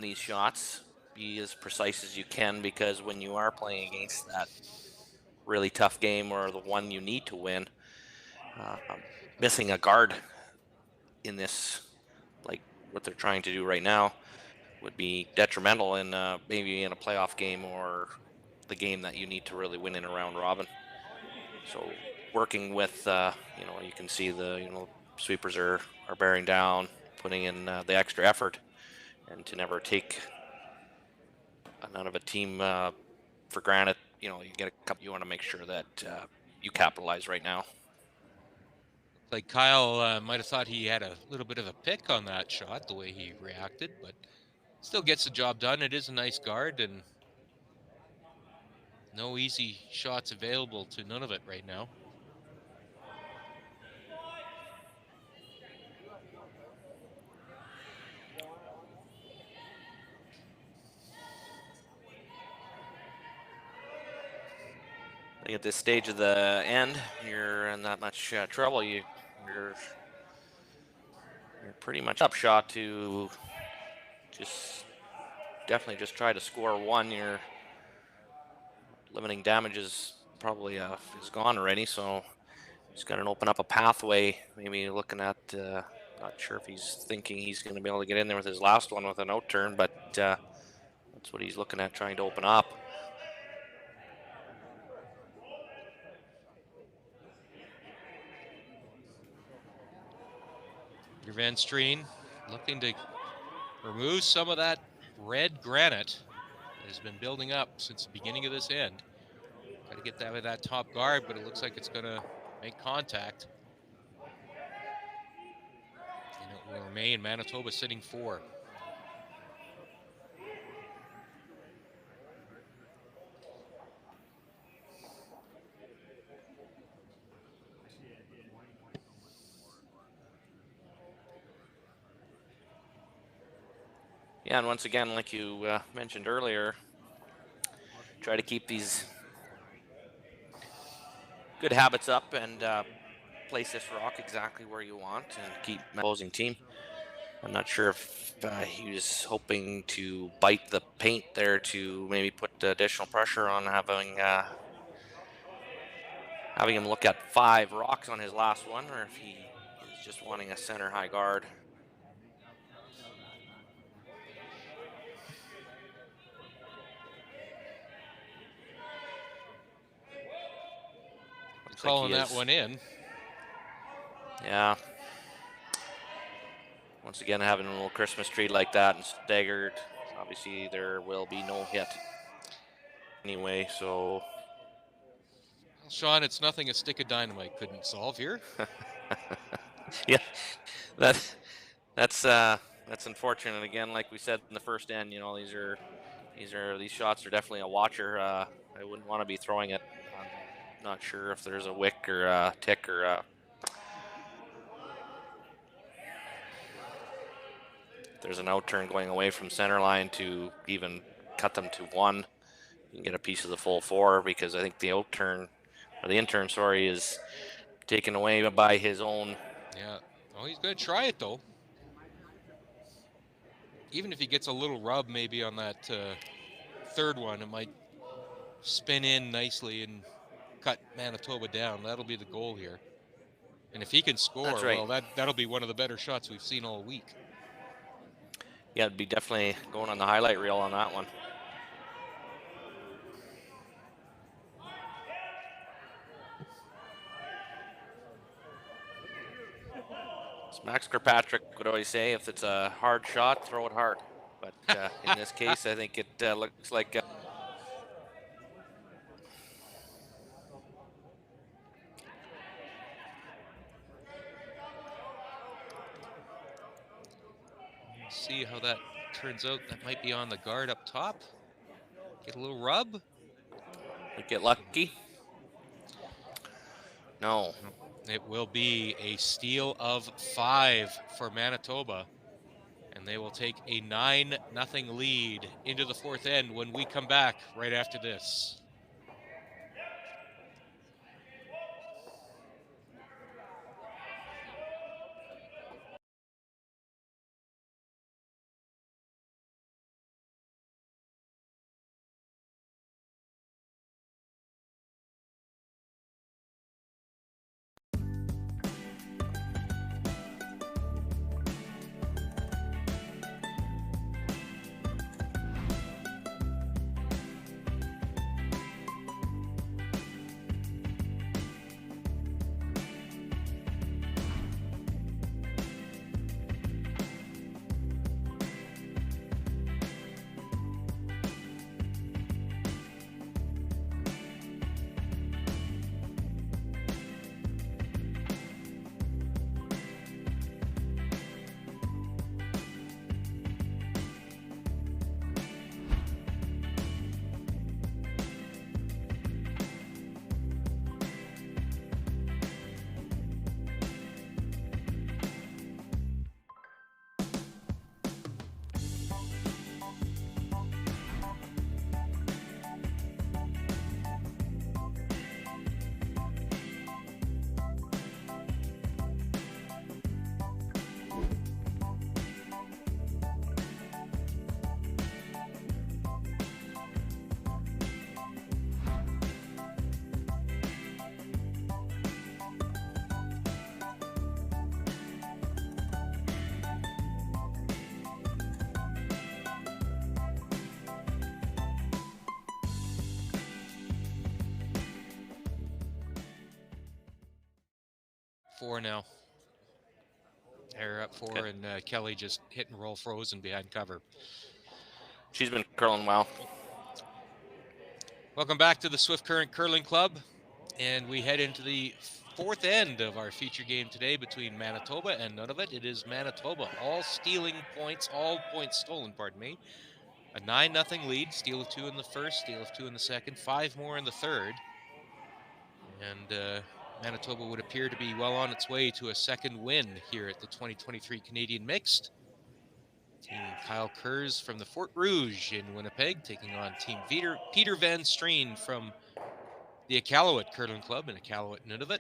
these shots. Be as precise as you can, because when you are playing against that really tough game or the one you need to win, missing a guard in this, like what they're trying to do right now, would be detrimental in maybe in a playoff game or the game that you need to really win in a round robin. So working with, you can see the sweepers are bearing down, putting in the extra effort, and to never take none of a team for granted. You get a couple. You want to make sure that you capitalize right now. Like Kyle might have thought he had a little bit of a pick on that shot, the way he reacted, but still gets the job done. It is a nice guard, and no easy shots available to none of it right now. At this stage of the end, you're in that much trouble. You're pretty much up shot to definitely just try to score one. Your limiting damage is probably is gone already, so he's got to open up a pathway. Maybe looking at, not sure if he's thinking he's going to be able to get in there with his last one with an out turn, but that's what he's looking at, trying to open up. Van Streen looking to remove some of that red granite that has been building up since the beginning of this end. Got to get that with that top guard, but it looks like it's going to make contact. And it will remain Manitoba sitting 4. Yeah, and once again, like you mentioned earlier, try to keep these good habits up and place this rock exactly where you want and keep the opposing team. I'm not sure if he was hoping to bite the paint there to maybe put additional pressure on having him look at 5 rocks on his last one, or if he is just wanting a center high guard. Calling that one in. Yeah. Once again, having a little Christmas tree like that and staggered. Obviously, there will be no hit anyway, so. Sean, it's nothing a stick of dynamite couldn't solve here. Yeah, that's unfortunate. Again, like we said in the first end, you know, these shots are definitely a watcher. I wouldn't want to be throwing it. I'm not sure if there's a wick or a tick or a. There's an outturn going away from center line to even cut them to 1. You can get a piece of the full 4, because I think the outturn, or the intern, sorry, is taken away by his own. Yeah. Oh, he's going to try it, though. Even if he gets a little rub maybe on that third one, it might spin in nicely and cut Manitoba down. That'll be the goal here. And if he can score, That's right. well, that'll be one of the better shots we've seen all week. Yeah, it'd be definitely going on the highlight reel on that one. As Max Kirkpatrick would always say, if it's a hard shot, throw it hard. But in this case, I think it looks like... See how that turns out. That might be on the guard up top. Get a little rub. Get lucky. No. It will be a steal of 5 for Manitoba. And they will take a 9-0 lead into the 4th end when we come back right after this. Four now. They're up 4, okay. And Kelly just hit and roll frozen behind cover. She's been curling well. Welcome back to the Swift Current Curling Club, and we head into the fourth end of our feature game today between Manitoba and Nunavut. It is Manitoba, all stealing points, all points stolen, pardon me. A 9-0 lead, steal of 2 in the first, steal of 2 in the second, 5 more in the third. And Manitoba would appear to be well on its way to a second win here at the 2023 Canadian Mixed. Team Kyle Kurz from the Fort Rouge in Winnipeg taking on Team Peter Van Streen from the Iqaluit Curling Club in Iqaluit, Nunavut.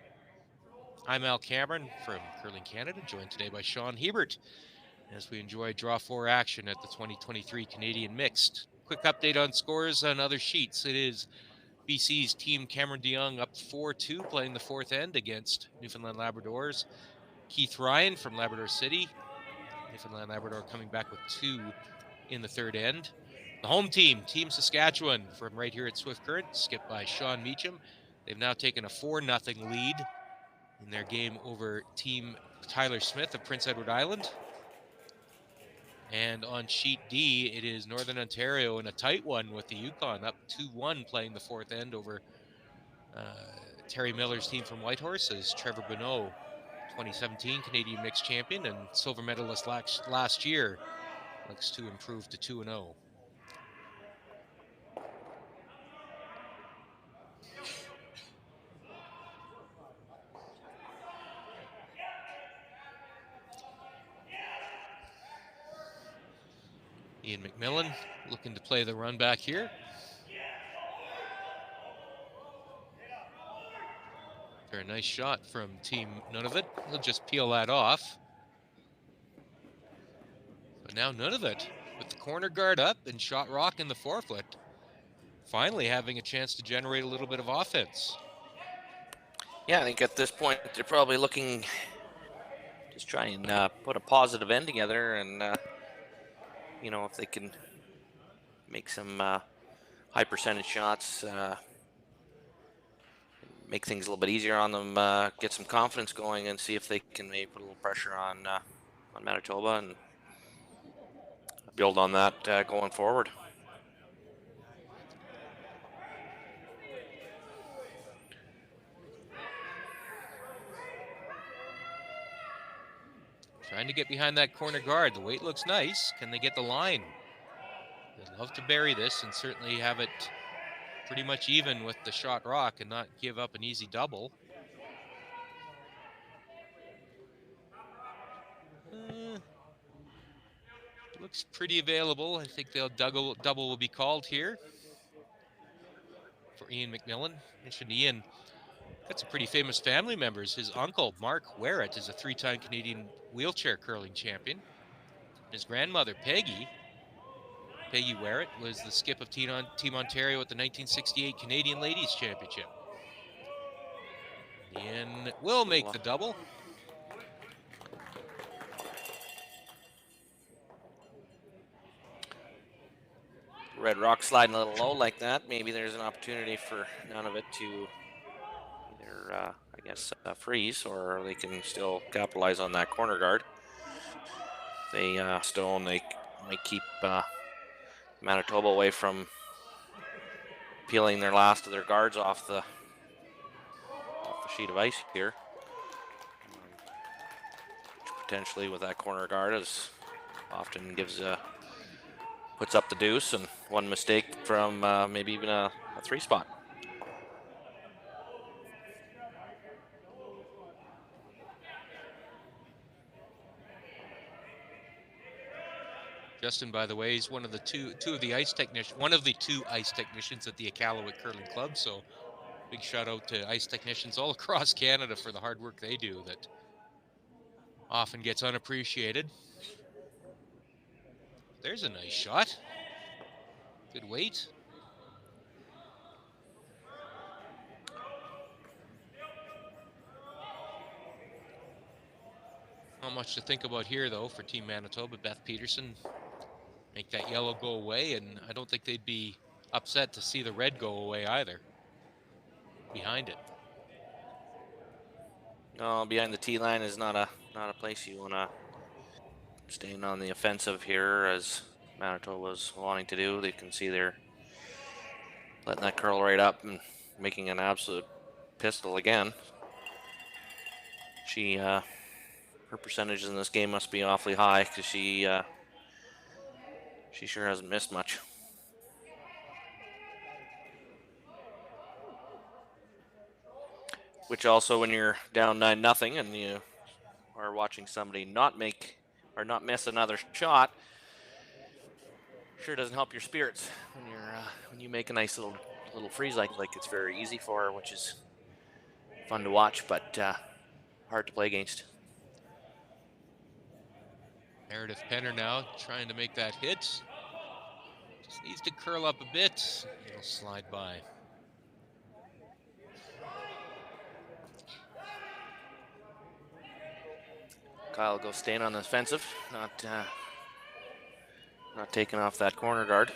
I'm Al Cameron from Curling Canada, joined today by Sean Hebert as we enjoy Draw 4 action at the 2023 Canadian Mixed. Quick update on scores on other sheets. It is BC's Team Cameron DeYoung up 4-2, playing the fourth end against Newfoundland Labradors. Keith Ryan from Labrador City. Newfoundland Labrador coming back with 2 in the third end. The home team, Team Saskatchewan, from right here at Swift Current, skipped by Sean Meacham. They've now taken a 4-0 lead in their game over Team Tyler Smith of Prince Edward Island. And on sheet D, it is Northern Ontario in a tight one with the Yukon up 2-1, playing the fourth end over Terry Miller's team from Whitehorse as Trevor Bonneau, 2017 Canadian Mixed Champion and silver medalist last year, looks to improve to 2-0. Ian McMillan looking to play the run back here. Very nice shot from Team Nunavut. He'll just peel that off. But now Nunavut with the corner guard up and Shot Rock in the forefoot, finally having a chance to generate a little bit of offense. Yeah, I think at this point they're probably looking just try and put a positive end together, and you know, if they can make some high percentage shots, make things a little bit easier on them, get some confidence going, and see if they can maybe put a little pressure on Manitoba and build on that going forward. Trying to get behind that corner guard. The weight looks nice. Can they get the line? They'd love to bury this and certainly have it pretty much even with the Shot Rock and not give up an easy double. Looks pretty available. I think they'll double will be called here for Ian McMillan. Mentioned Ian got some pretty famous family members. His uncle, Mark Werrett, is a 3-time Canadian wheelchair curling champion. His grandmother, Peggy Werrett, was the skip of Team Ontario at the 1968 Canadian Ladies Championship. Ian will make the double. Red Rock sliding a little low like that. Maybe there's an opportunity for Nunavut to either, I guess, freeze, or they can still capitalize on that corner guard. They stone, they might keep Manitoba away from peeling their last of their guards off the sheet of ice here. Potentially with that corner guard is often gives puts up the deuce, and one mistake from maybe even a 3-spot. Justin, by the way, is one of the two of the ice technicians at the Iqaluit Curling Club. So big shout out to ice technicians all across Canada for the hard work they do that often gets unappreciated. There's a nice shot. Good weight. Not much to think about here, though, for Team Manitoba. Beth Peterson make that yellow go away, and I don't think they'd be upset to see the red go away either. Behind it. No, behind the T line is not a place you want to staying on the offensive here, as Manitoba's wanting to do. They can see they're letting that curl right up and making an absolute pistol again. her percentages in this game must be awfully high because she sure hasn't missed much. Which also, when you're down 9-0 and you are watching somebody not miss another shot, sure doesn't help your spirits when you make a nice little freeze like it's very easy for her, which is fun to watch, but hard to play against. Meredith Penner now trying to make that hit. Just needs to curl up a bit. It'll slide by. Kyle goes staying on the offensive, not taking off that corner guard.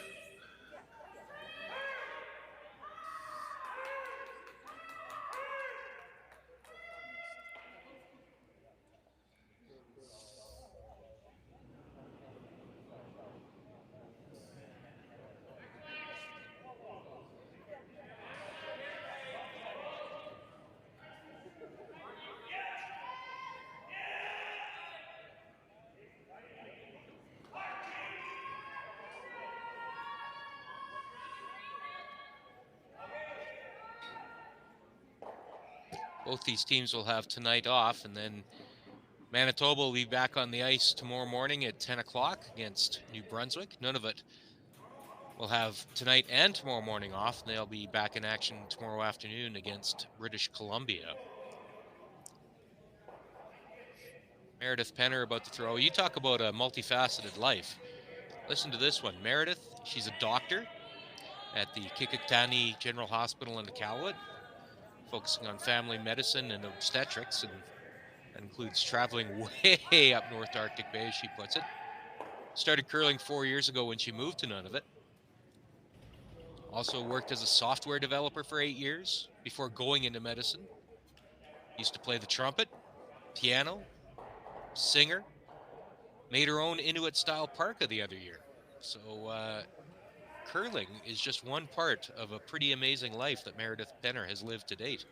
Both these teams will have tonight off, and then Manitoba will be back on the ice tomorrow morning at 10 o'clock against New Brunswick. Nunavut will have tonight and tomorrow morning off, and they'll be back in action tomorrow afternoon against British Columbia. Meredith Penner about to throw. You talk about a multifaceted life. Listen to this one. Meredith, she's a doctor at the Kikitani General Hospital in Iqaluit, focusing on family medicine and obstetrics, and that includes traveling way up North Arctic Bay, as she puts it. Started curling 4 years ago when she moved to Nunavut. Also worked as a software developer for 8 years before going into medicine. Used to play the trumpet, piano, singer. Made her own Inuit-style parka the other year. So curling is just one part of a pretty amazing life that Meredith Penner has lived to date.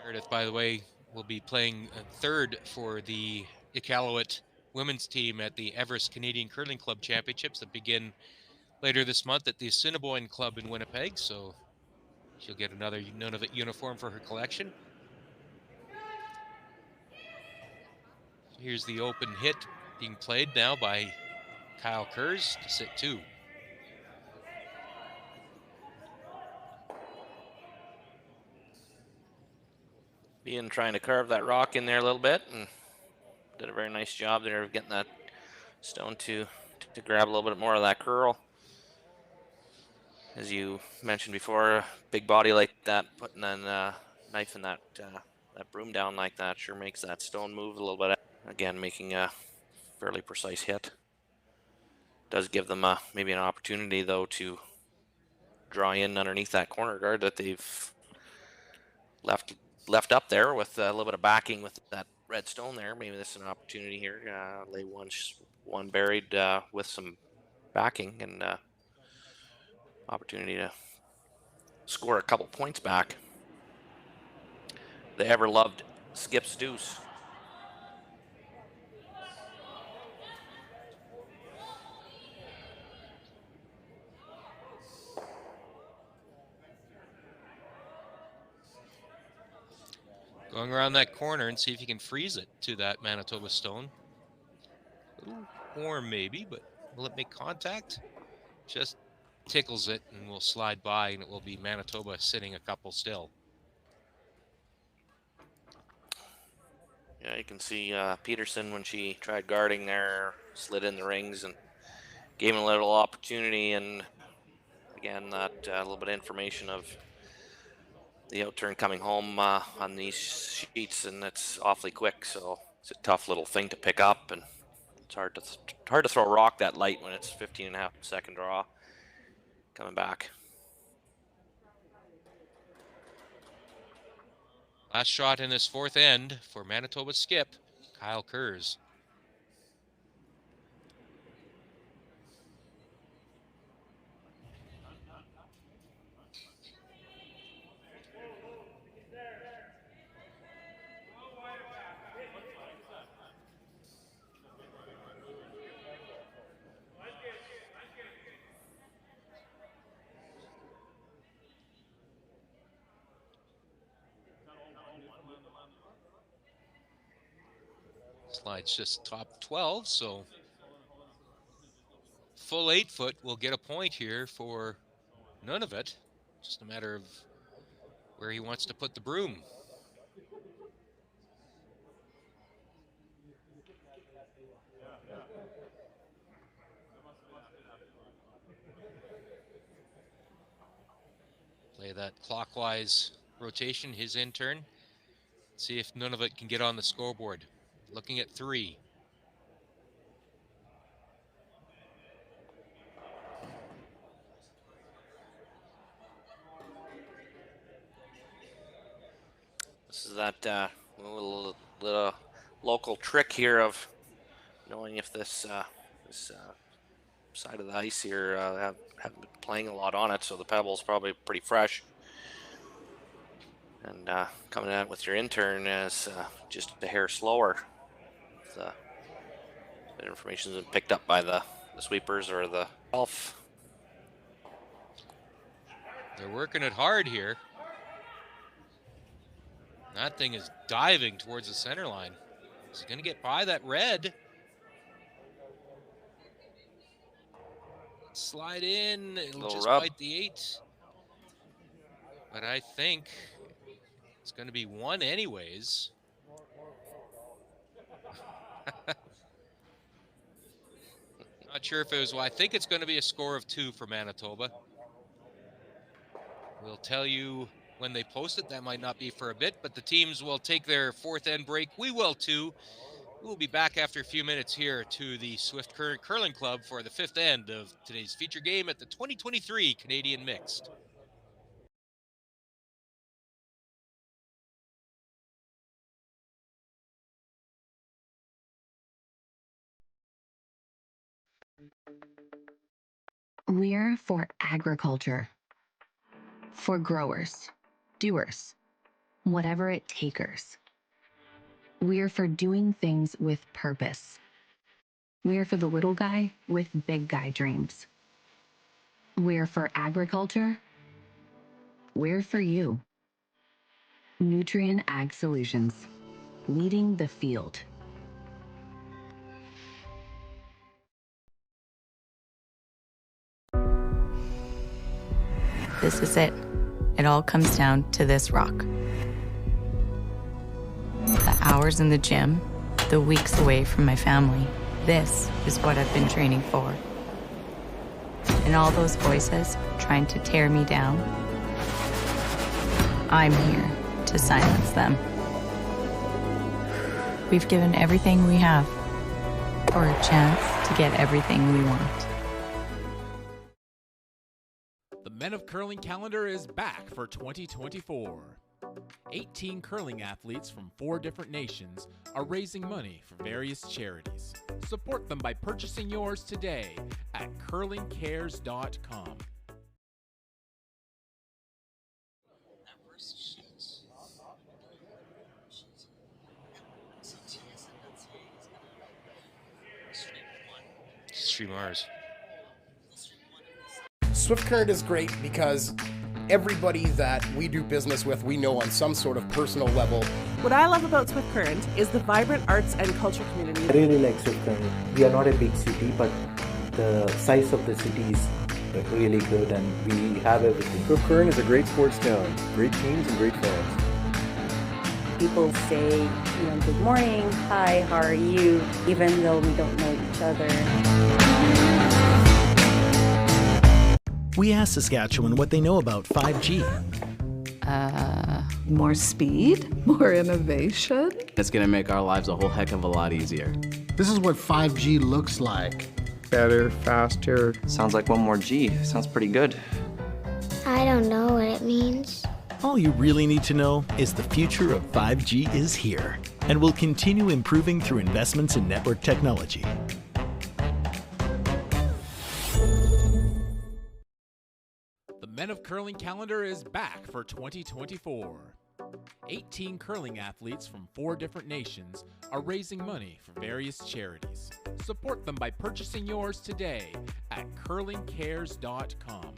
Meredith, by the way, will be playing third for the Iqaluit women's team at the Everest Canadian Curling Club Championships that begin later this month at the Assiniboine Club in Winnipeg, so she'll get another Nunavut uniform for her collection. Here's the open hit being played now by Kyle Kurz to sit 2. Ian trying to carve that rock in there a little bit, and did a very nice job there of getting that stone to grab a little bit more of that curl. As you mentioned before, a big body like that, putting a knife in that broom down like that sure makes that stone move a little bit. Again, making a fairly precise hit. Does give them maybe an opportunity, though, to draw in underneath that corner guard that they've left up there with a little bit of backing with that red stone there. Maybe this is an opportunity here. Lay one buried with some backing, and opportunity to score a couple points back. The ever-loved Skip's Deuce. Going around that corner and see if you can freeze it to that Manitoba stone. A little warm maybe, but will it make contact? Just tickles it and will slide by, and it will be Manitoba sitting a couple still. Yeah, you can see Peterson, when she tried guarding there, slid in the rings and gave him a little opportunity. And again, that little bit of information of the outturn coming home on these sheets, and it's awfully quick, so it's a tough little thing to pick up, and it's hard to throw a rock that light when it's 15.5 second draw coming back. Last shot in this fourth end for Manitoba Skip. Kyle Kurz. Slide's just top 12, so full 8 foot will get a point here for Nunavut. Just a matter of where he wants to put the broom. Play that clockwise rotation, his intern. See if Nunavut can get on the scoreboard. Looking at 3. This is that little local trick here of knowing if this side of the ice here haven't been playing a lot on it, so the pebble's probably pretty fresh. And coming out with your intern is just a hair slower. The information's been picked up by the sweepers or the elf. They're working it hard here. That thing is diving towards the center line. Is he going to get by that red? Slide in. It'll just bite the 8. But I think it's going to be 1 anyways. Not sure if it was. Well, I think it's going to be a score of 2 for Manitoba. We'll tell you when they post it. That might not be for a bit, but the teams will take their 4th end break. We will too. We'll be back after a few minutes here to the Swift Current Curling Club for the 5th end of today's feature game at the 2023 Canadian Mixed. We're for agriculture, for growers, doers, whatever it takers. We're for doing things with purpose. We're for the little guy with big guy dreams. We're for agriculture. We're for you. Nutrien Ag Solutions, leading the field. This is it. It all comes down to this rock. The hours in the gym, the weeks away from my family. This is what I've been training for. And all those voices trying to tear me down, I'm here to silence them. We've given everything we have for a chance to get everything we want. The Men of Curling calendar is back for 2024. 18 curling athletes from 4 different nations are raising money for various charities. Support them by purchasing yours today at curlingcares.com. Stream ours. Swift Current is great because everybody that we do business with, we know on some sort of personal level. What I love about Swift Current is the vibrant arts and culture community. I really like Swift Current. We are not a big city, but the size of the city is really good and we have everything. Swift Current is a great sports town, great teams and great fans. People say, good morning, hi, how are you, even though we don't know each other. We asked Saskatchewan what they know about 5G. More speed, more innovation. It's going to make our lives a whole heck of a lot easier. This is what 5G looks like. Better, faster. Sounds like one more G. Sounds pretty good. I don't know what it means. All you really need to know is the future of 5G is here. and will continue improving through investments in network technology. The Men of Curling calendar is back for 2024. 18 curling athletes from 4 different nations are raising money for various charities. Support them by purchasing yours today at curlingcares.com.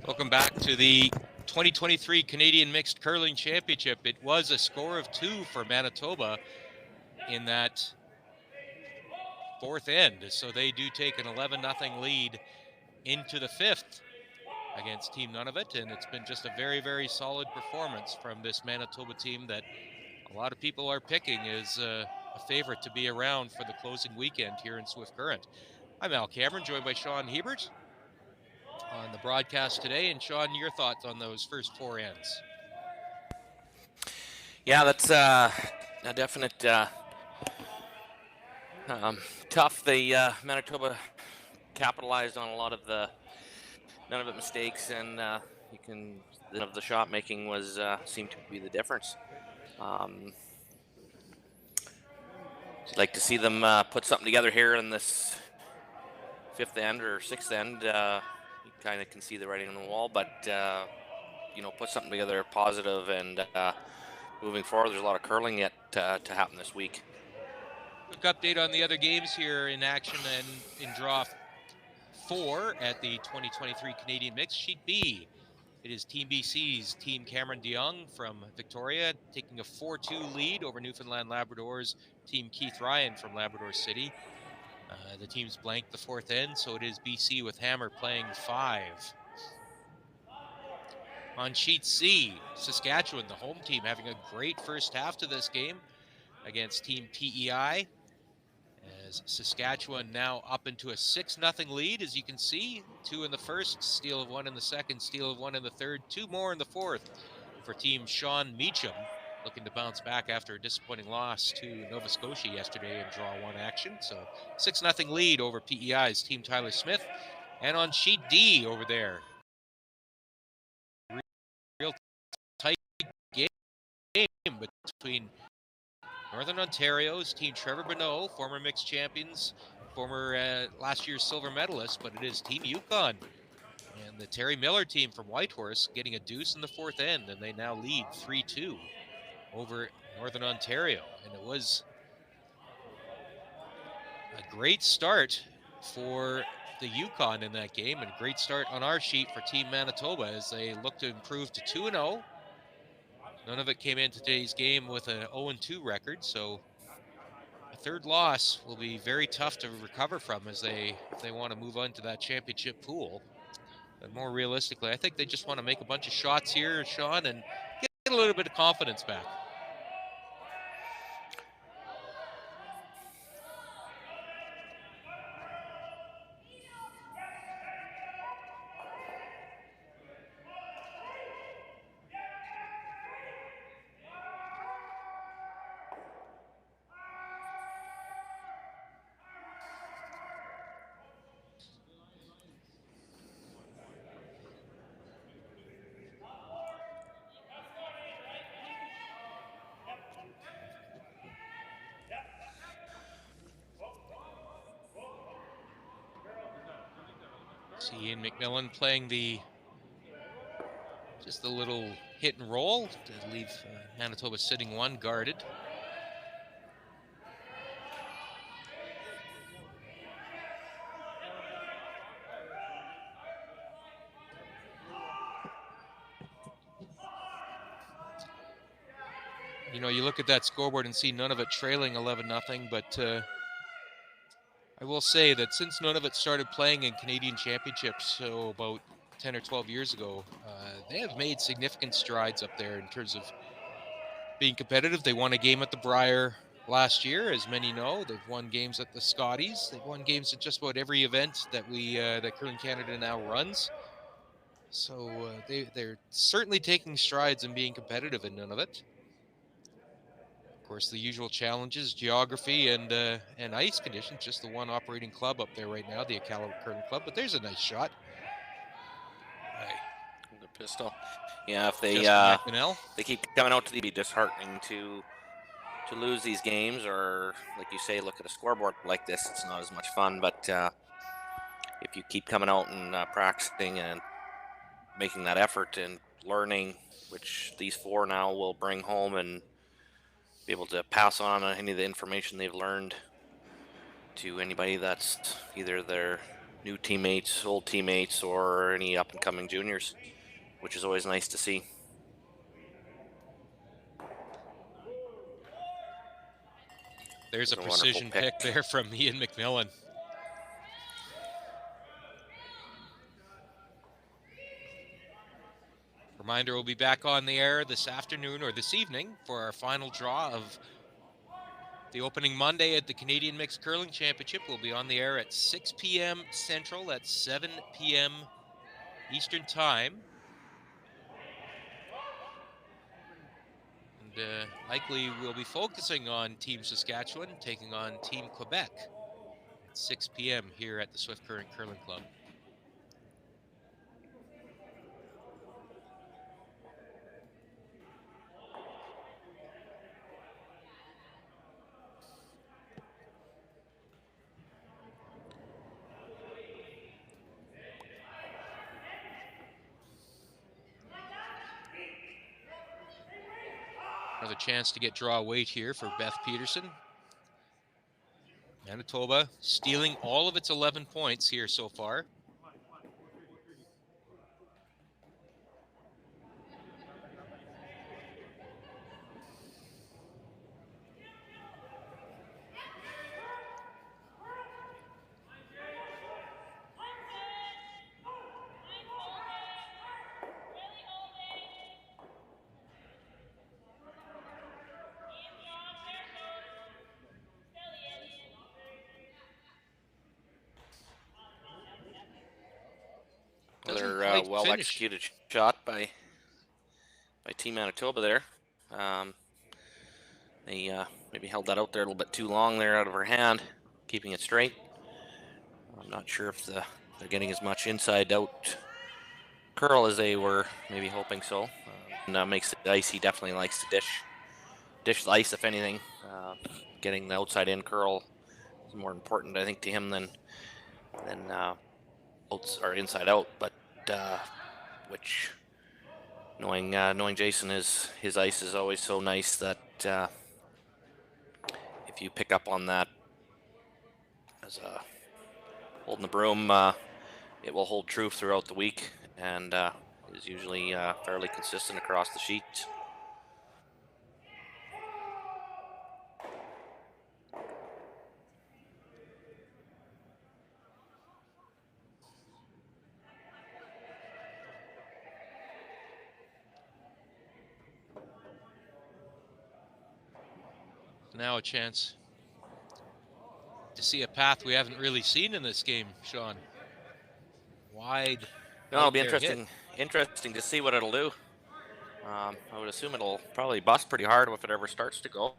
Welcome back to the 2023 Canadian Mixed Curling Championship. It was a score of 2 for Manitoba in that fourth end. So they do take an 11-0 lead into the fifth against Team Nunavut. And it's been just a very, very solid performance from this Manitoba team that a lot of people are picking as a favorite to be around for the closing weekend here in Swift Current. I'm Al Cameron, joined by Sean Hebert on the broadcast today. And Sean, your thoughts on those first 4 ends? Yeah, that's a definite tough. The Manitoba capitalized on a lot of the Nunavut mistakes, and the shot making was seemed to be the difference. Like to see them put something together here in this fifth end or sixth end. You kind of can see the writing on the wall, but put something together positive and moving forward. There's a lot of curling yet to happen this week. Quick update on the other games here in action and in draw 4 at the 2023 Canadian Mixed Sheet B. It is Team BC's Team Cameron DeYoung from Victoria taking a 4-2 lead over Newfoundland Labrador's Team Keith Ryan from Labrador City. The teams blanked the fourth end, so it is BC with Hammer playing 5. On Sheet C, Saskatchewan, the home team, having a great first half to this game against Team PEI. As Saskatchewan now up into a 6-0 lead, as you can see. 2 in the first, steal of 1 in the second, steal of 1 in the third, 2 more in the fourth for Team Sean Meacham, looking to bounce back after a disappointing loss to Nova Scotia yesterday in draw 1 action. So 6-0 lead over PEI's Team Tyler Smith. And on Sheet D over there, real tight game between Northern Ontario's Team Trevor Bonneau, former mixed champions, former last year's silver medalist, but it is Team Yukon and the Terry Miller team from Whitehorse getting a deuce in the fourth end, and they now lead 3-2 over Northern Ontario. And it was a great start for the Yukon in that game, and a great start on our sheet for Team Manitoba as they look to improve to 2-0. None of it came into today's game with an 0-2 record, so a third loss will be very tough to recover from if they want to move on to that championship pool. But more realistically, I think they just want to make a bunch of shots here, Sean, and get a little bit of confidence back. See Ian McMillan playing just the little hit and roll to leave Manitoba sitting one guarded. You know, you look at that scoreboard and see Nunavut trailing 11-0, but I will say that since Nunavut started playing in Canadian Championships, so about 10 or 12 years ago, they have made significant strides up there in terms of being competitive. They won a game at the Brier last year, as many know. They've won games at the Scotties. They've won games at just about every event that that Curling Canada now runs. So they're certainly taking strides in being competitive in Nunavut. Of course, the usual challenges, geography and ice conditions. Just the one operating club up there right now, the Iqaluit Curling Club. But there's a nice shot. The pistol. Yeah, if they keep coming out to be disheartening to lose these games, or like you say, look at a scoreboard like this, it's not as much fun. But if you keep coming out and practicing and making that effort and learning, which these four now will bring home and be able to pass on any of the information they've learned to anybody that's either their new teammates, old teammates, or any up-and-coming juniors, which is always nice to see. There's a precision pick there from Ian McMillan. Reminder, we'll be back on the air this afternoon or this evening for our final draw of the opening Monday at the Canadian Mixed Curling Championship. We'll be on the air at 6 p.m. Central, at 7 p.m. Eastern Time. And likely we'll be focusing on Team Saskatchewan taking on Team Quebec at 6 p.m. here at the Swift Current Curling Club. Another chance to get draw weight here for Beth Peterson. Manitoba stealing all of its 11 points here so far. Another well-executed shot by Team Manitoba there. They maybe held that out there a little bit too long there out of her hand, keeping it straight. I'm not sure if they're getting as much inside-out curl as they were maybe hoping so. And makes it ice. He definitely likes to dish the ice, if anything. Getting the outside-in curl is more important, I think, to him than or inside out, but which knowing Jason, his ice is always so nice that if you pick up on that as holding the broom, it will hold true throughout the week and is usually fairly consistent across the sheet. Now a chance to see a path we haven't really seen in this game, Sean. Wide. No, it'll be interesting to see what it'll do. I would assume it'll probably bust pretty hard if it ever starts to go.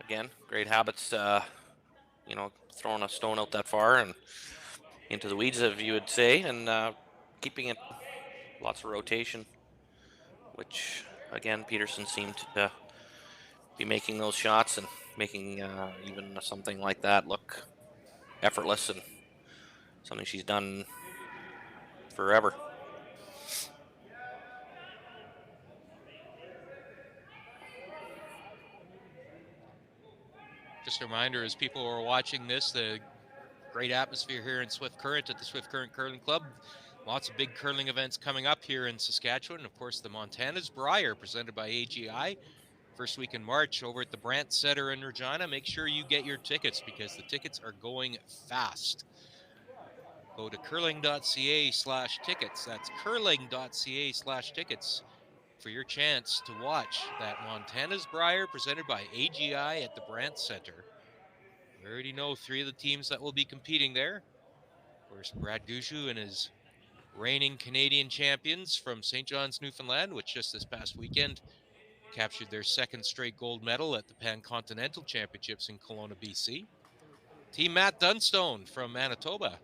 Again, great habits, throwing a stone out that far and into the weeds, if you would say, and keeping it lots of rotation, which again, Peterson seemed to be making those shots and making even something like that look effortless, and something she's done forever. Just a reminder, as people are watching this, the great atmosphere here in Swift Current at the Swift Current Curling Club. Lots of big curling events coming up here in Saskatchewan. Of course, the Montana's Brier, presented by AGI. First week in March over at the Brandt Center in Regina. Make sure you get your tickets because the tickets are going fast. Go to curling.ca/tickets. That's curling.ca/tickets for your chance to watch that Montana's Brier presented by AGI at the Brandt Center. We already know 3 of the teams that will be competing there. Of course, Brad Gushue and his reigning Canadian champions from St. John's, Newfoundland, which just this past weekend captured their 2nd straight gold medal at the Pan-Continental Championships in Kelowna, BC. Team Matt Dunstone from Manitoba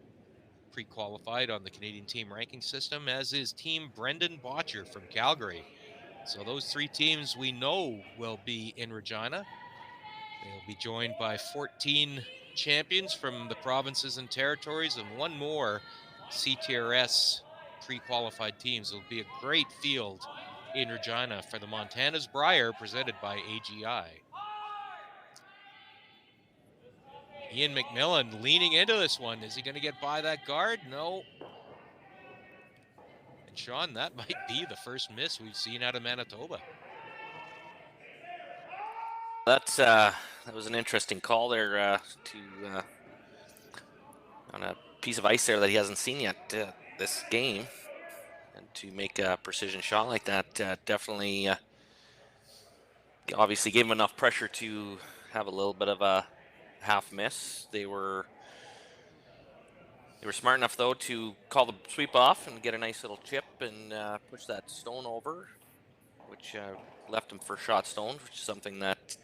pre-qualified on the Canadian team ranking system, as is Team Brendan Botcher from Calgary. So those 3 teams we know will be in Regina. They'll be joined by 14 champions from the provinces and territories and 1 more CTRS pre-qualified teams. It'll be a great field in Regina for the Montana's Brier presented by AGI. Ian McMillan leaning into this one. Is he going to get by that guard? No. And Sean, that might be the first miss we've seen out of Manitoba. That was an interesting call there on a piece of ice there that he hasn't seen yet this game, and to make a precision shot like that definitely obviously gave him enough pressure to have a little bit of a half miss. They were smart enough though to call the sweep off and get a nice little chip and push that stone over, which left him for shot stones, which is something that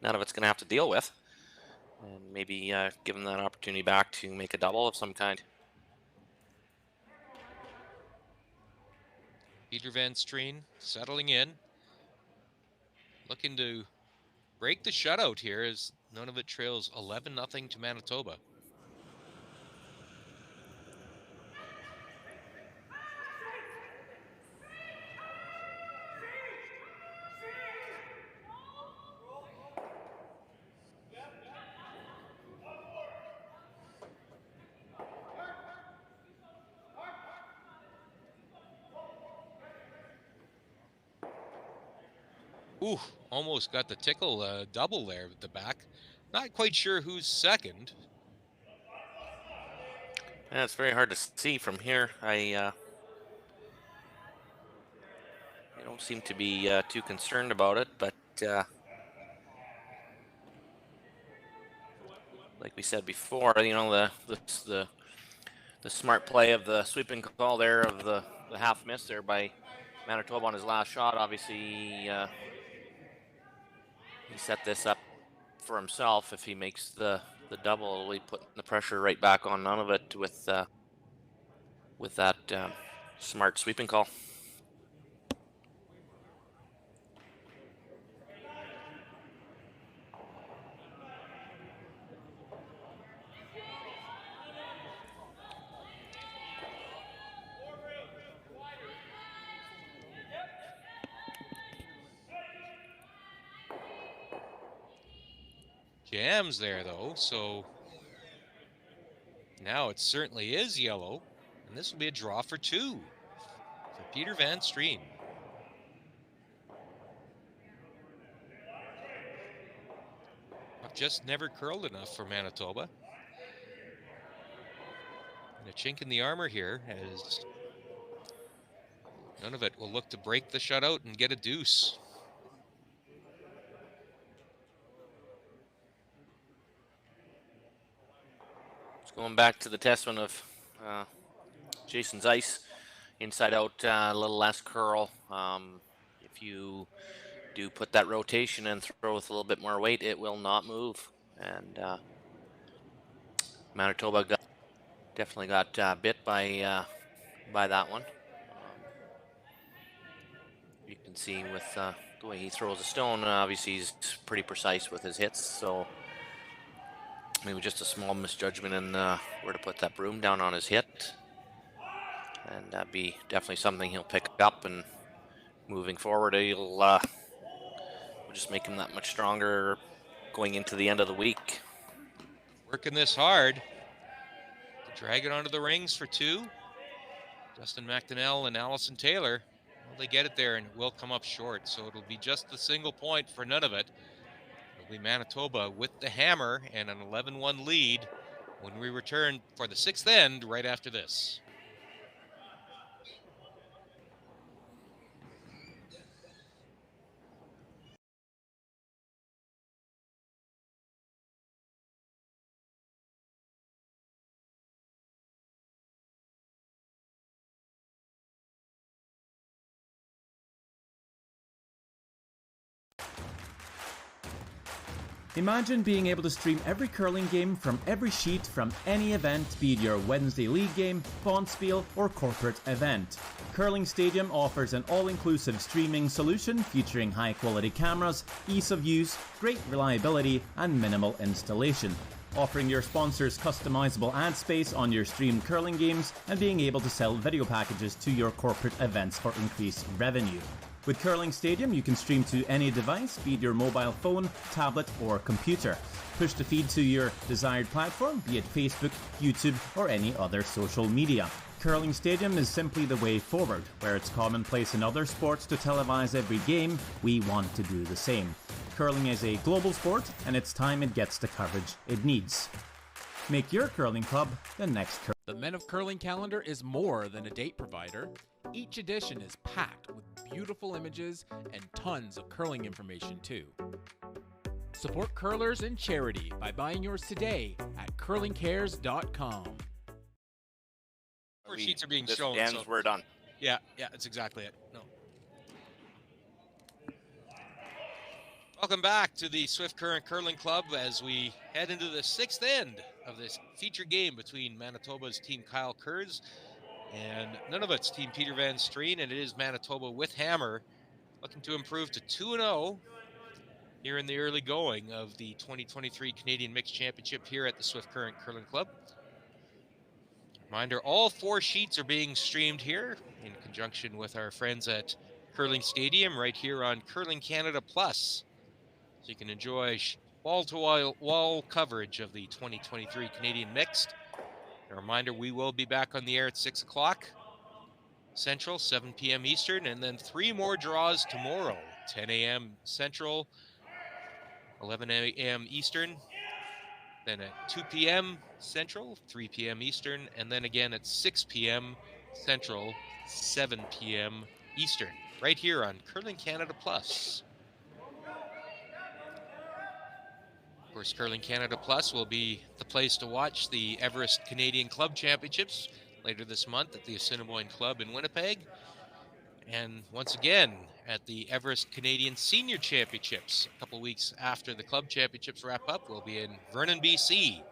none of it's going to have to deal with, and maybe give him that opportunity back to make a double of some kind. Peter Van Streen settling in, looking to break the shutout here as Nunavut trails 11-0 to Manitoba. Ooh, almost got the tickle double there at the back. Not quite sure who's second. Yeah, it's very hard to see from here. I don't seem to be too concerned about it, but like we said before, you know, the smart play of the sweeping call there of the half miss there by Manitoba on his last shot. Obviously, he set this up for himself. If he makes the double, it'll be putting the pressure right back on Nunavut with that smart sweeping call. Jams there though, so now it certainly is yellow, and this will be a draw for 2 for Peter Van Streen. Just never curled enough for Manitoba. And a chink in the armor here, as Nunavut will look to break the shutout and get a deuce. Going back to the test one of Jason's ice, inside out, a little less curl. If you do put that rotation and throw with a little bit more weight, it will not move. And Manitoba definitely got bit by that one. You can see with the way he throws a stone, obviously he's pretty precise with his hits. So Maybe just a small misjudgment in where to put that broom down on his hit. And that'd be definitely something he'll pick up, and moving forward, he'll just make him that much stronger going into the end of the week. Working this hard to drag it onto the rings for two. Justin McDonnell and Allison Taylor, well, they get it there, and it will come up short. So it'll be just the single point for Nunavut. It'll be Manitoba with the hammer and an 11-1 lead when we return for the sixth end right after this. Imagine being able to stream every curling game from every sheet from any event, be it your Wednesday league game, bonspiel, or corporate event. Curling Stadium offers an all-inclusive streaming solution featuring high-quality cameras, ease of use, great reliability, and minimal installation. Offering your sponsors customizable ad space on your streamed curling games and being able to sell video packages to your corporate events for increased revenue. With Curling Stadium, you can stream to any device, be it your mobile phone, tablet, or computer. Push the feed to your desired platform, be it Facebook, YouTube, or any other social media. Curling Stadium is simply the way forward. Where it's commonplace in other sports to televise every game, we want to do the same. Curling is a global sport, and it's time it gets the coverage it needs. Make your curling club the next curling. The Men of Curling calendar is more than a date provider. Each edition is packed with beautiful images and tons of curling information too. Support curlers and charity by buying yours today at curlingcares.com. Four sheets are being this shown. ends, so we're done. Yeah, that's exactly it. No. Welcome back to the Swift Current Curling Club as we head into the sixth end of this feature game between Manitoba's team Kyle Kurz and Nunavut's team Peter Van Streen, and it is Manitoba with hammer looking to improve to 2-0 here in the early going of the 2023 Canadian Mixed Championship here at the Swift Current Curling Club. Reminder, all four sheets are being streamed here in conjunction with our friends at Curling Stadium right here on Curling Canada Plus. So you can enjoy wall-to-wall coverage of the 2023 Canadian Mixed. A reminder, we will be back on the air at 6 o'clock Central, 7 p.m. Eastern, and then 3 more draws tomorrow, 10 a.m. Central, 11 a.m. Eastern, then at 2 p.m. Central, 3 p.m. Eastern, and then again at 6 p.m. Central, 7 p.m. Eastern, right here on Curling Canada Plus. Of course, Curling Canada Plus will be the place to watch the Everest Canadian Club Championships later this month at the Assiniboine Club in Winnipeg. And once again, at the Everest Canadian Senior Championships, a couple weeks after the club championships wrap up, we'll be in Vernon, BC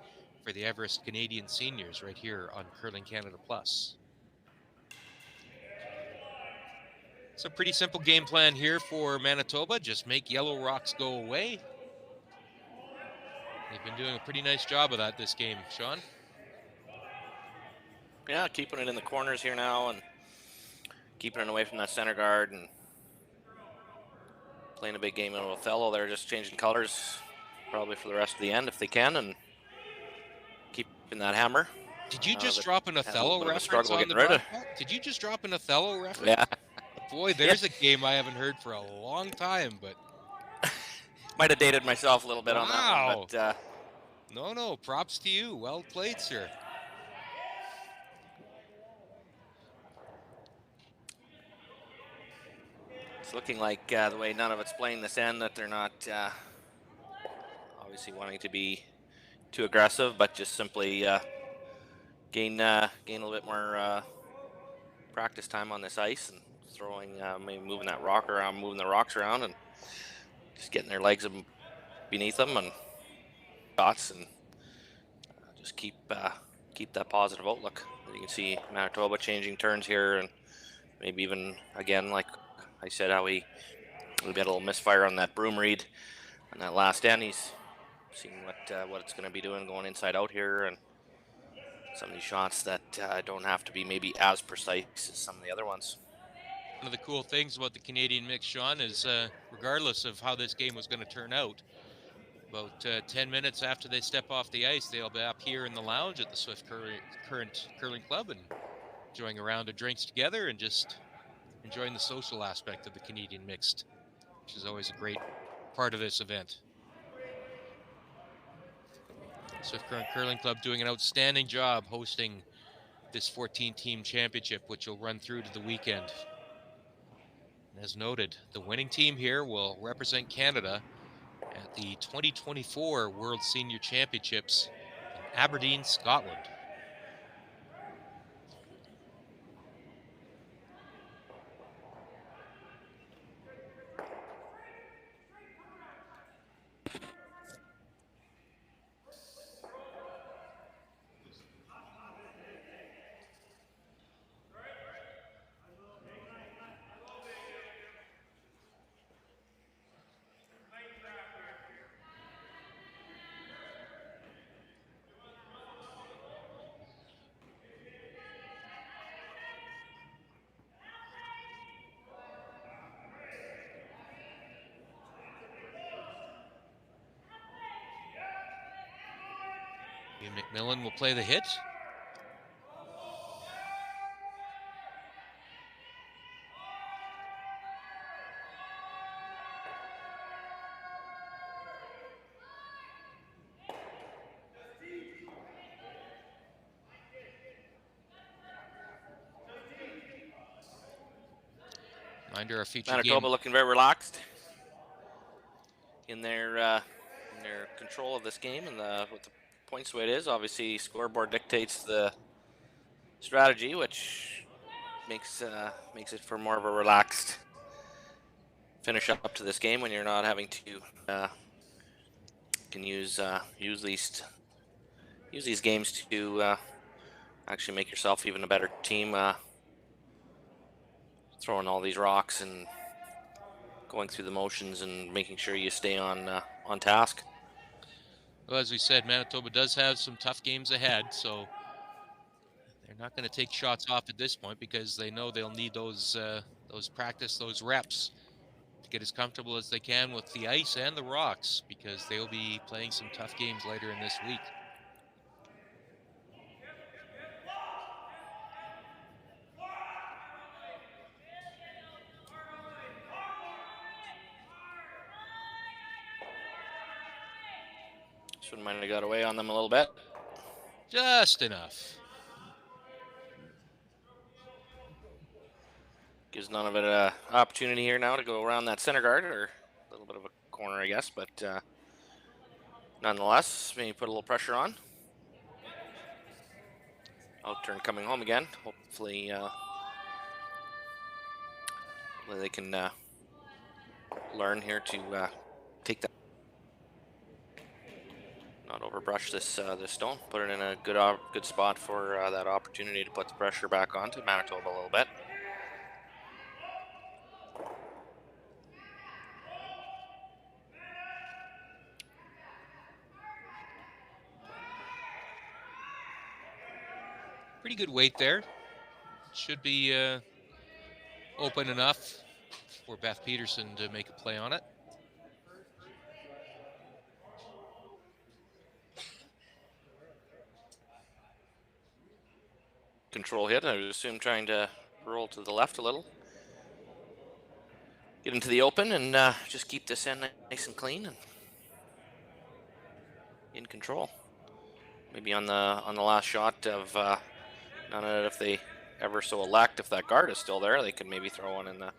for the Everest Canadian Seniors right here on Curling Canada Plus. It's a pretty simple game plan here for Manitoba. Just make yellow rocks go away. They've been doing a pretty nice job of that this game, Sean. Yeah, keeping it in the corners here now and keeping it away from that center guard and playing a big game in Othello. They're just changing colors probably for the rest of the end if they can and keeping that hammer. Did you just drop an Othello reference on the broadcast? Did you just drop an Othello reference? Yeah. Boy, there's a game I haven't heard for a long time, but... Might have dated myself a little bit on that one, but... No, props to you. Well played, sir. It's looking like the way none of it's playing this end that they're not obviously wanting to be too aggressive, but just simply gain a little bit more practice time on this ice and throwing, maybe moving that rock around, moving the rocks around, and just getting their legs beneath them and shots, and just keep that positive outlook. You can see Manitoba changing turns here, and maybe even again, like I said, how we had a little misfire on that broom read on that last end. He's seeing what it's going to be doing going inside out here, and some of these shots that don't have to be maybe as precise as some of the other ones. One of the cool things about the Canadian mix, Sean, is regardless of how this game was going to turn out, about 10 minutes after they step off the ice, they'll be up here in the lounge at the Swift Current Curling Club and enjoying a round of drinks together and just enjoying the social aspect of the Canadian mixed, which is always a great part of this event. Swift Current Curling Club doing an outstanding job hosting this 14-team championship, which will run through to the weekend. As noted, the winning team here will represent Canada at the 2024 World Senior Championships in Aberdeen, Scotland. Ian McMillan will play the hit. Reminder, our featured Manitoba game. looking very relaxed in their control of this game and with the points the way it is. Obviously, scoreboard dictates the strategy, which makes it for more of a relaxed finish up to this game when you're not having to can use these games to actually make yourself even a better team. Throwing all these rocks and going through the motions and making sure you stay on task. Well, as we said, Manitoba does have some tough games ahead, so they're not going to take shots off at this point because they know they'll need those practice, those reps to get as comfortable as they can with the ice and the rocks, because they'll be playing some tough games later in this week. Shouldn't mind have got away on them a little bit. Just enough. Gives none of it an opportunity here now to go around that center guard, or a little bit of a corner, I guess, but nonetheless, maybe put a little pressure on. Out turn coming home again. Hopefully they can learn here to take that. Not overbrush this stone. Put it in a good spot for that opportunity to put the pressure back onto Manitoba a little bit. Pretty good weight there. Should be open enough for Beth Peterson to make a play on it. Control hit, I would assume, trying to roll to the left a little. Get into the open and just keep this end nice and clean and in control. Maybe on the last shot of none of it, if they ever so elect, if that guard is still there, they could maybe throw one in the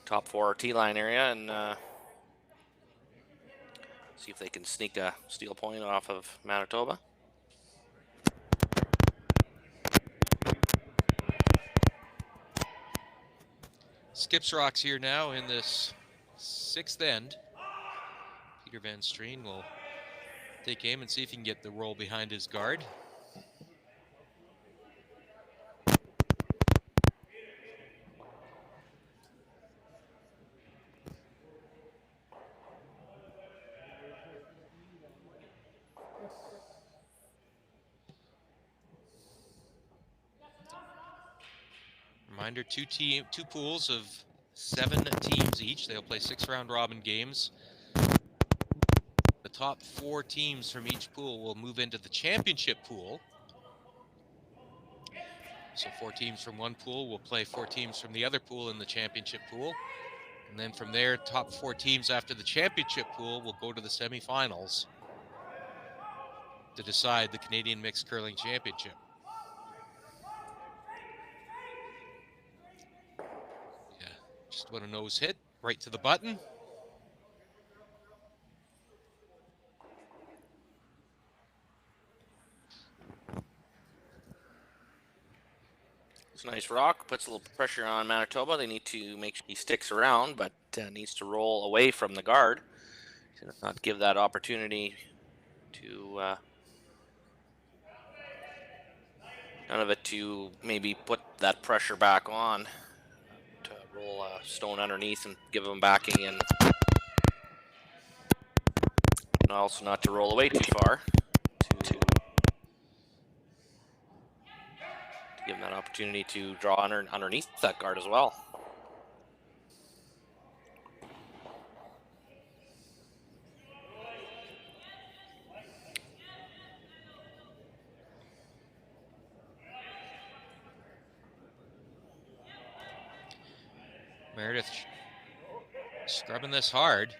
top 4 T-line area and see if they can sneak a steal point off of Manitoba. Skips rocks here now in this 6th end. Peter Van Streen will take aim and see if he can get the roll behind his guard. Reminder, two pools of 7 teams each. They'll play 6 round robin games. The top 4 teams from each pool will move into the championship pool. So 4 teams from one pool will play 4 teams from the other pool in the championship pool. And then from there, top 4 teams after the championship pool will go to the semifinals to decide the Canadian Mixed Curling Championship. Yeah, just about a nose hit, right to the button. It's a nice rock, puts a little pressure on Manitoba. They need to make sure he sticks around, but needs to roll away from the guard to not give that opportunity to Nunavut to maybe put that pressure back on, to roll a stone underneath and give them backing, and also not to roll away too far. To give them that opportunity to draw underneath that guard as well. Meredith scrubbing this hard.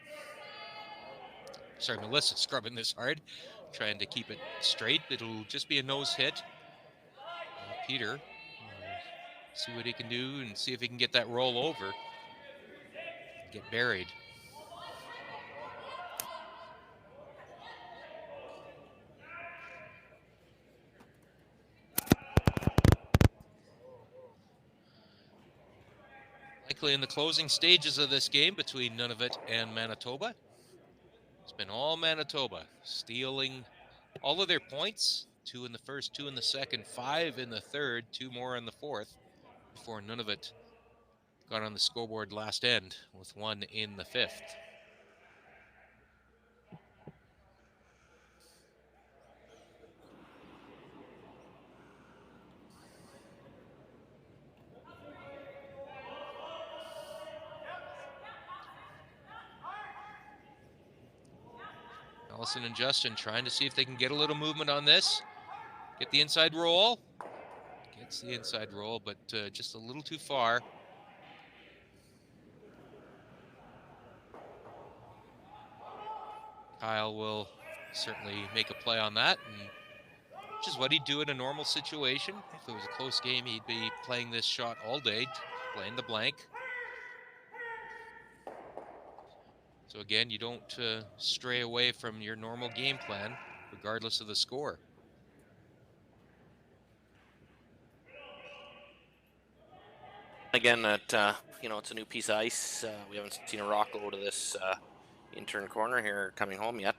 Sorry, Melissa scrubbing this hard, trying to keep it straight. It'll just be a nose hit. Peter, see what he can do and see if he can get that roll over. Get buried. Likely in the closing stages of this game between Nunavut and Manitoba. It's been all Manitoba stealing all of their points. 2 in the first, 2 in the second, 5 in the third, 2 more in the fourth, before Nunavut got on the scoreboard last end with 1 in the fifth. Allison and Justin trying to see if they can get a little movement on this. Get the inside roll. Gets the inside roll, but just a little too far. Kyle will certainly make a play on that, and which is what he'd do in a normal situation. If it was a close game, he'd be playing this shot all day, playing the blank. So again, you don't stray away from your normal game plan, regardless of the score. Again, that it's a new piece of ice. We haven't seen a rock go to this intern corner here coming home yet.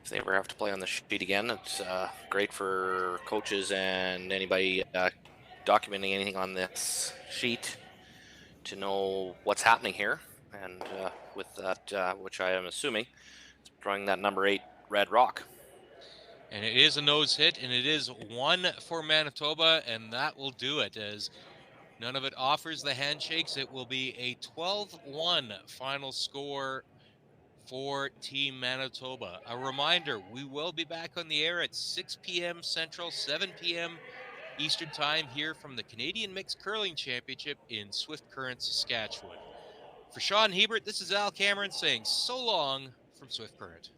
If they ever have to play on the sheet again, it's great for coaches and anybody documenting anything on this sheet to know what's happening here. And with that, which I am assuming, it's drawing that number 8 red rock. And it is a nose hit, and it is 1 for Manitoba, and that will do it. As Nunavut offers the handshakes, it will be a 12-1 final score for Team Manitoba. A reminder, we will be back on the air at 6 p.m. Central, 7 p.m. Eastern Time here from the Canadian Mixed Curling Championship in Swift Current, Saskatchewan. For Sean Hebert, this is Al Cameron saying so long from Swift Current.